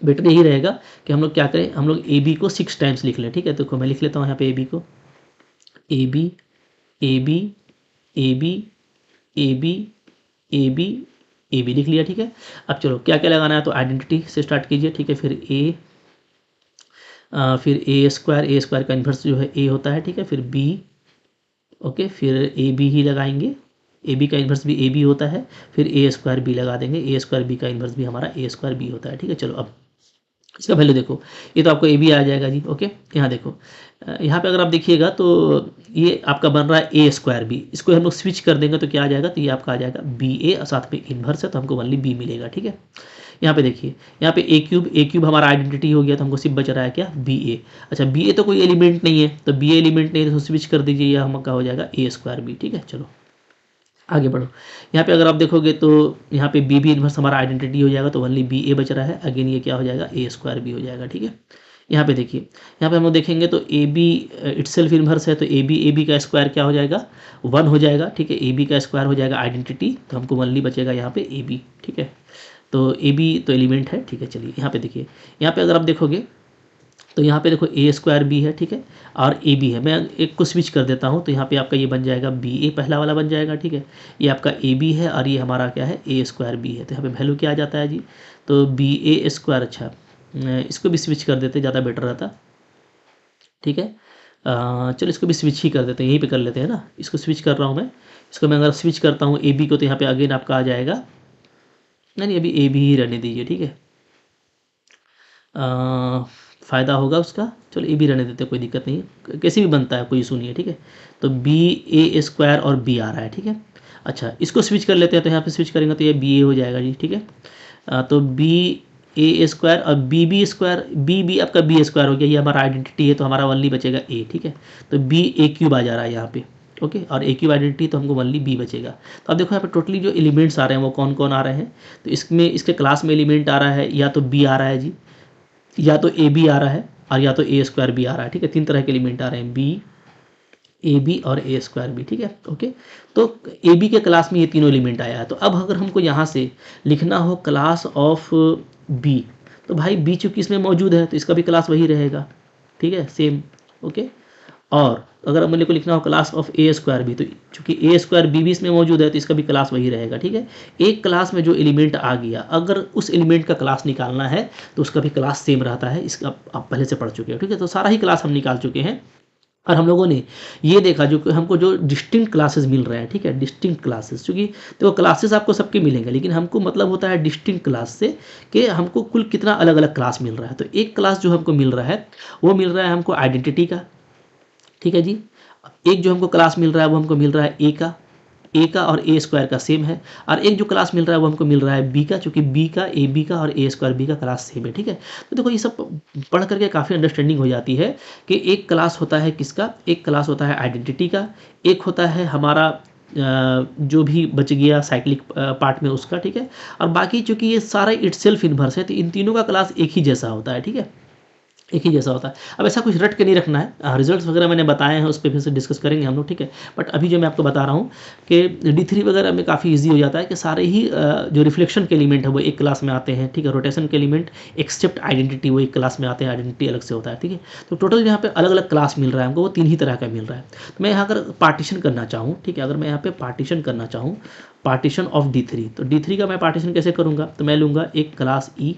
बेटर यही रहेगा कि हम लोग क्या करें, हम लोग ए बी को 6 टाइम्स लिख लें, ठीक है। तो मैं लिख लेता हूँ यहाँ पे ए बी को, A B A B A B A B A B A B लिख लिया, ठीक है। अब चलो क्या क्या लगाना है, तो आइडेंटिटी से स्टार्ट कीजिए, ठीक है। फिर ए स्क्वायर का इन्वर्स जो है ए होता है, ठीक है। फिर बी, ओके, फिर ए बी ही लगाएंगे, ए बी का इन्वर्स भी ए बी होता है। फिर ए स्क्वायर बी लगा देंगे, ए स्क्वायर बी का इन्वर्स भी हमारा ए स्क्वायर बी होता है, ठीक है। चलो अब इसका वैल्यू देखो, ये तो आपको ए बी आ जाएगा जी, ओके। यहाँ देखो, यहाँ पे अगर आप देखिएगा तो ये आपका बन रहा है ए स्क्वायर बी, इसको हम लोग स्विच कर देंगे तो क्या आ जाएगा, तो ये आपका आ जाएगा बी ए, और साथ में इन्वर्स है तो हमको ओनली बी मिलेगा, ठीक है। यहाँ पे देखिए, यहाँ पे ए क्यूब हमारा आइडेंटिटी हो गया, तो हमको सिर्फ बच रहा है क्या, बी ए। अच्छा, बी ए तो कोई एलिमेंट नहीं है, तो बी ए एलिमेंट नहीं है तो स्विच कर दीजिए, यह हमका हो जाएगा ए स्क्वायर बी, ठीक है। चलो आगे बढ़ो, यहाँ पे अगर आप देखोगे तो यहाँ पे बी बी इन्वर्स हमारा आइडेंटिटी हो जाएगा, तो ओनली बी ए बच रहा है, अगेन ये क्या हो जाएगा, ए स्क्वायर बी हो जाएगा, ठीक है। यहाँ पे देखिए, यहाँ पे हम लोग देखेंगे तो ए बी इटसेल्फ इन्वर्स है, तो ए बी का स्क्वायर क्या हो जाएगा, 1 हो जाएगा, ठीक है। ए बी का स्क्वायर हो जाएगा आइडेंटिटी, तो हमको ओनली बचेगा यहाँ पे ए बी, ठीक है। तो ए बी तो एलिमेंट है, ठीक है। चलिए यहाँ पे देखिए, यहाँ पे अगर आप देखोगे तो यहाँ पे देखो ए स्क्वायर बी है, ठीक है, और ए बी है। मैं एक को स्विच कर देता हूँ, तो यहाँ पे आपका ये बन जाएगा बी ए, पहला वाला बन जाएगा, ठीक है। ये आपका ए बी है और ये हमारा क्या है, ए स्क्वायर बी है। तो यहाँ पे वैल्यू क्या आ जाता है जी, तो बी ए स्क्वायर। अच्छा, इसको भी स्विच कर देते, ज़्यादा बेटर रहता, ठीक है। चलो इसको भी स्विच ही कर देते हैं, यहीं पे कर लेते हैं ना, इसको स्विच कर रहा हूँ मैं। इसको मैं अगर स्विच करता हूँ ए बी को, तो यहाँ पे अगेन आपका आ जाएगा, नहीं अभी ए बी ही रहने दीजिए, ठीक है, फ़ायदा होगा उसका। चलो ए बी रहने देते, कोई दिक्कत नहीं है, कैसे भी बनता है, कोई इशू नहीं है, ठीक है। तो बी ए स्क्वायर और बी आ रहा है, ठीक है। अच्छा, इसको स्विच कर लेते हैं, तो यहाँ पे स्विच करेंगे तो ये बी ए हो जाएगा जी, ठीक है। तो बी ए स्क्वायर और B B square, B B आपका बी स्क्वायर हो गया, ये हमारा आइडेंटिटी है, तो हमारा ओनली बचेगा ए, ठीक है। तो बी ए क्यूब आ जा रहा है यहाँ पे, ओके, और ए क्यूब आइडेंटिटी, तो हमको ओनली बी बचेगा। तो अब देखो यहाँ पे टोटली जो एलिमेंट्स आ रहे हैं वो कौन कौन आ रहे हैं, तो इसमें इसके क्लास में एलिमेंट आ रहा है, या तो बी आ रहा है जी, या तो ए बी आ रहा है, और या तो ए स्क्वायर बी आ रहा है, ठीक है। 3 तरह के एलिमेंट आ रहे हैं, बी ए बी और ए स्क्वायर बी, ठीक है, ओके। तो ए बी के क्लास में ये तीनों एलिमेंट आया है। तो अब अगर हमको यहाँ से लिखना हो क्लास ऑफ बी, तो भाई बी चूंकि इसमें मौजूद है तो इसका भी क्लास वही रहेगा, ठीक है, सेम, ओके। और अगर मेरे को लिखना हो class of A square B, तो चूंकि ए स्क्वायर बी भी इसमें मौजूद है तो इसका भी क्लास वही रहेगा, ठीक है। एक क्लास में जो एलिमेंट आ गया, अगर उस एलिमेंट का क्लास निकालना है तो उसका भी क्लास सेम रहता है, इसका आप पहले से पढ़ चुके हो, ठीक है। तो सारा ही क्लास हम निकाल चुके हैं, और हम लोगों ने ये देखा जो हमको जो डिस्टिंक्ट क्लासेस मिल रहे हैं, ठीक है, डिस्टिंक्ट क्लासेस, क्योंकि तो क्लासेस आपको सबके मिलेंगे, लेकिन हमको मतलब होता है डिस्टिंक्ट क्लास से कि हमको कुल कितना अलग अलग क्लास मिल रहा है। तो एक क्लास जो हमको मिल रहा है वो मिल रहा है हमको आइडेंटिटी का, ठीक है जी। एक जो हमको क्लास मिल रहा है वो हमको मिल रहा है ए का और ए स्क्वायर का सेम है, और एक जो क्लास मिल रहा है वो हमको मिल रहा है बी का, चूंकि बी का ए बी का और ए स्क्वायर बी का क्लास सेम है, ठीक है। तो देखो ये सब पढ़ करके काफ़ी अंडरस्टैंडिंग हो जाती है कि एक क्लास होता है किसका, एक क्लास होता है आइडेंटिटी का, एक होता है हमारा जो भी बच गया साइक्लिक पार्ट में उसका, ठीक है। और बाकी चूंकि ये सारा इटसेल्फ इन्वर्स है तो इन तीनों का क्लास एक ही जैसा होता है, ठीक है। एक ही जैसा होता है। अब ऐसा कुछ रट के नहीं रखना है, रिजल्ट्स वगैरह मैंने बताए हैं, उस पे फिर से डिस्कस करेंगे हम लोग, ठीक है। बट अभी जो मैं आपको बता रहा हूँ कि D3 वगैरह में काफ़ी ईजी हो जाता है कि सारे ही जो रिफ्लेक्शन के एलिमेंट है वो एक क्लास में आते हैं, ठीक है। रोटेशन के एलिमेंट एक्सेप्ट आइडेंटिटी वो एक क्लास में आते हैं, आइडेंटिटी अलग से होता है, ठीक है। तो टोटल यहाँ पे अलग अलग क्लास मिल रहा है हमको, वो 3 ही तरह का मिल रहा है। तो मैं यहाँ अगर पार्टीशन करना चाहूँ, ठीक है, अगर मैं यहाँ पे पार्टीशन करना चाहूँ, पार्टीशन ऑफ D3, तो D3 का मैं पार्टीशन कैसे करूँगा, तो मैं लूँगा एक क्लास ई,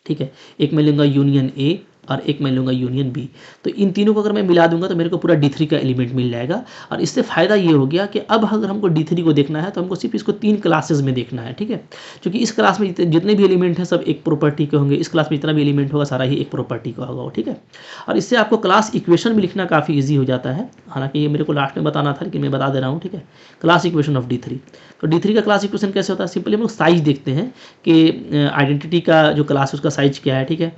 ठीक है, एक मैं लूँगा यूनियन ए और एक मैं लूँगा यूनियन बी। तो इन तीनों को अगर मैं मिला दूंगा तो मेरे को पूरा D3 का एलिमेंट मिल जाएगा। और इससे फ़ायदा ये हो गया कि अब अगर हमको D3 को देखना है तो हमको सिर्फ इसको 3 क्लासेस में देखना है, ठीक है। क्योंकि इस क्लास में जितने भी एलिमेंट हैं सब एक प्रॉपर्टी के होंगे, इस क्लास में जितना भी एलिमेंट होगा सारा ही एक प्रॉपर्टी का होगा, ठीक है। और इससे आपको क्लास इक्वेशन भी लिखना काफ़ी ईजी हो जाता है। हालांकि ये मेरे को लास्ट में बताना था लेकिन मैं बता दे रहा हूँ, ठीक है। क्लास इक्वेशन ऑफ D3, तो D3 का क्लास इक्वेशन कैसे होता है, सिंपली हम लोग साइज देखते हैं कि आइडेंटिटी का जो क्लास है उसका साइज क्या है, ठीक है।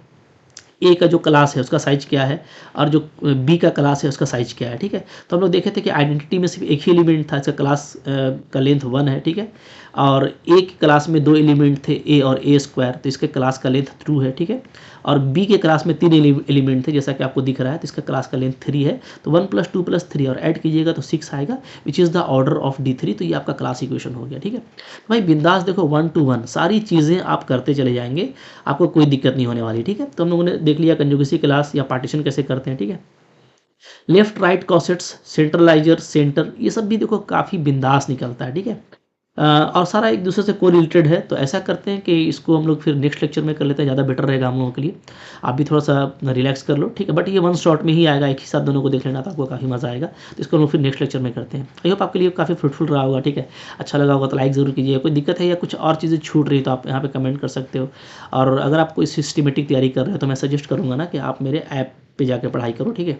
ए का जो क्लास है उसका साइज क्या है और जो बी का क्लास है उसका साइज क्या है, ठीक है। तो हम लोग देखे थे कि आइडेंटिटी में सिर्फ एक ही एलिमेंट था, इसका क्लास का लेंथ 1 है, ठीक है। और ए की क्लास में 2 एलिमेंट थे ए और ए स्क्वायर, तो इसके क्लास का लेंथ 2 है, ठीक है। और बी के क्लास में 3 एलिमेंट थे जैसा कि आपको दिख रहा है, तो इसका क्लास का लेंथ 3 है। तो 1 + 2 + 3 और ऐड कीजिएगा तो 6 आएगा, which is the order of D3। तो ये आपका क्लास इक्वेशन हो गया, ठीक है। भाई बिंदास देखो 1 to 1 सारी चीज़ें आप करते चले जाएंगे, आपको कोई दिक्कत नहीं होने वाली, ठीक है। तो हम लोगों ने देख लिया कंजुगेसी क्लास या पार्टीशन कैसे करते हैं, ठीक है। लेफ्ट राइट कॉसेट्स, सेंट्रलाइजर, सेंटर, ये सब भी देखो काफ़ी बिंदास निकलता है, ठीक है। और सारा एक दूसरे से कोरिलेटेड है। तो ऐसा करते हैं कि इसको हम लोग फिर नेक्स्ट लेक्चर में कर लेते हैं, ज़्यादा बेटर रहेगा हम लोगों के लिए। आप भी थोड़ा सा रिलैक्स कर लो, ठीक है। बट ये वन शॉट में ही आएगा, एक ही साथ दोनों को देख लेना तो आपको काफ़ी मज़ा आएगा। तो इसको हम लोग फिर नेक्स्ट लेक्चर में करते हैं। आई होप आपके लिए काफ़ी फ्रूटफुल रहा होगा, ठीक है। अच्छा लगा होगा तो लाइक ज़रूर कीजिए। कोई दिक्कत है या कुछ और चीज़ें छूट रही तो आप यहाँ पे कमेंट कर सकते हो। और अगर आप कोई सिस्टमेटिक तैयारी कर रहे हो तो मैं सजेस्ट करूँगा ना कि आप मेरे ऐप पे जाकर पढ़ाई करो, ठीक है।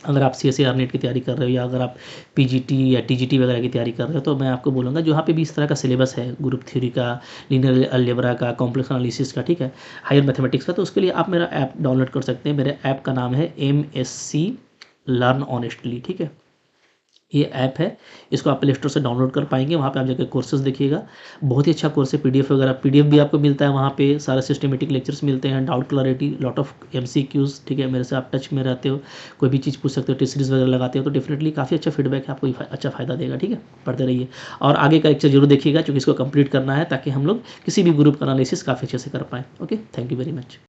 अगर आप CSA नेट की तैयारी कर रहे हो या अगर आप PGT या TGT वगैरह की तैयारी कर रहे हो तो मैं आपको बोलूँगा जहाँ पे भी इस तरह का सिलेबस है, ग्रुप थ्योरी का, लीनियर अलजेब्रा का, कॉम्प्लेक्स एनालिसिस का, ठीक है, हायर मैथमेटिक्स का, तो उसके लिए आप मेरा ऐप डाउनलोड कर सकते हैं। मेरे ऐप का नाम है MSc लर्न ऑनेस्टली, ठीक है। ये ऐप है, इसको आप प्ले स्टोर से डाउनलोड कर पाएंगे। वहाँ पे आप जाकर कोर्सेज देखिएगा, बहुत ही अच्छा कोर्स है। PDF वगैरह PDF भी आपको मिलता है वहाँ पे, सारे सिस्टमेटिक लेक्चर्स मिलते हैं, doubt clarity, lot of MCQs, ठीक है। मेरे से आप टच में रहते हो, कोई भी चीज़ पूछ सकते हो, टेस्ट सीरीज वगैरह लगाते हो तो डेफिनेटली काफ़ी अच्छा फीडबैक है, आपको अच्छा फ़ायदा देगा, ठीक है। पढ़ते रहिए और आगे का लेक्चर जरूर देखिएगा क्योंकि इसको कंप्लीट करना है ताकि हम लोग किसी भी ग्रुप का एनालिसिस काफ़ी अच्छे से कर पाएँ। Okay, thank you very much.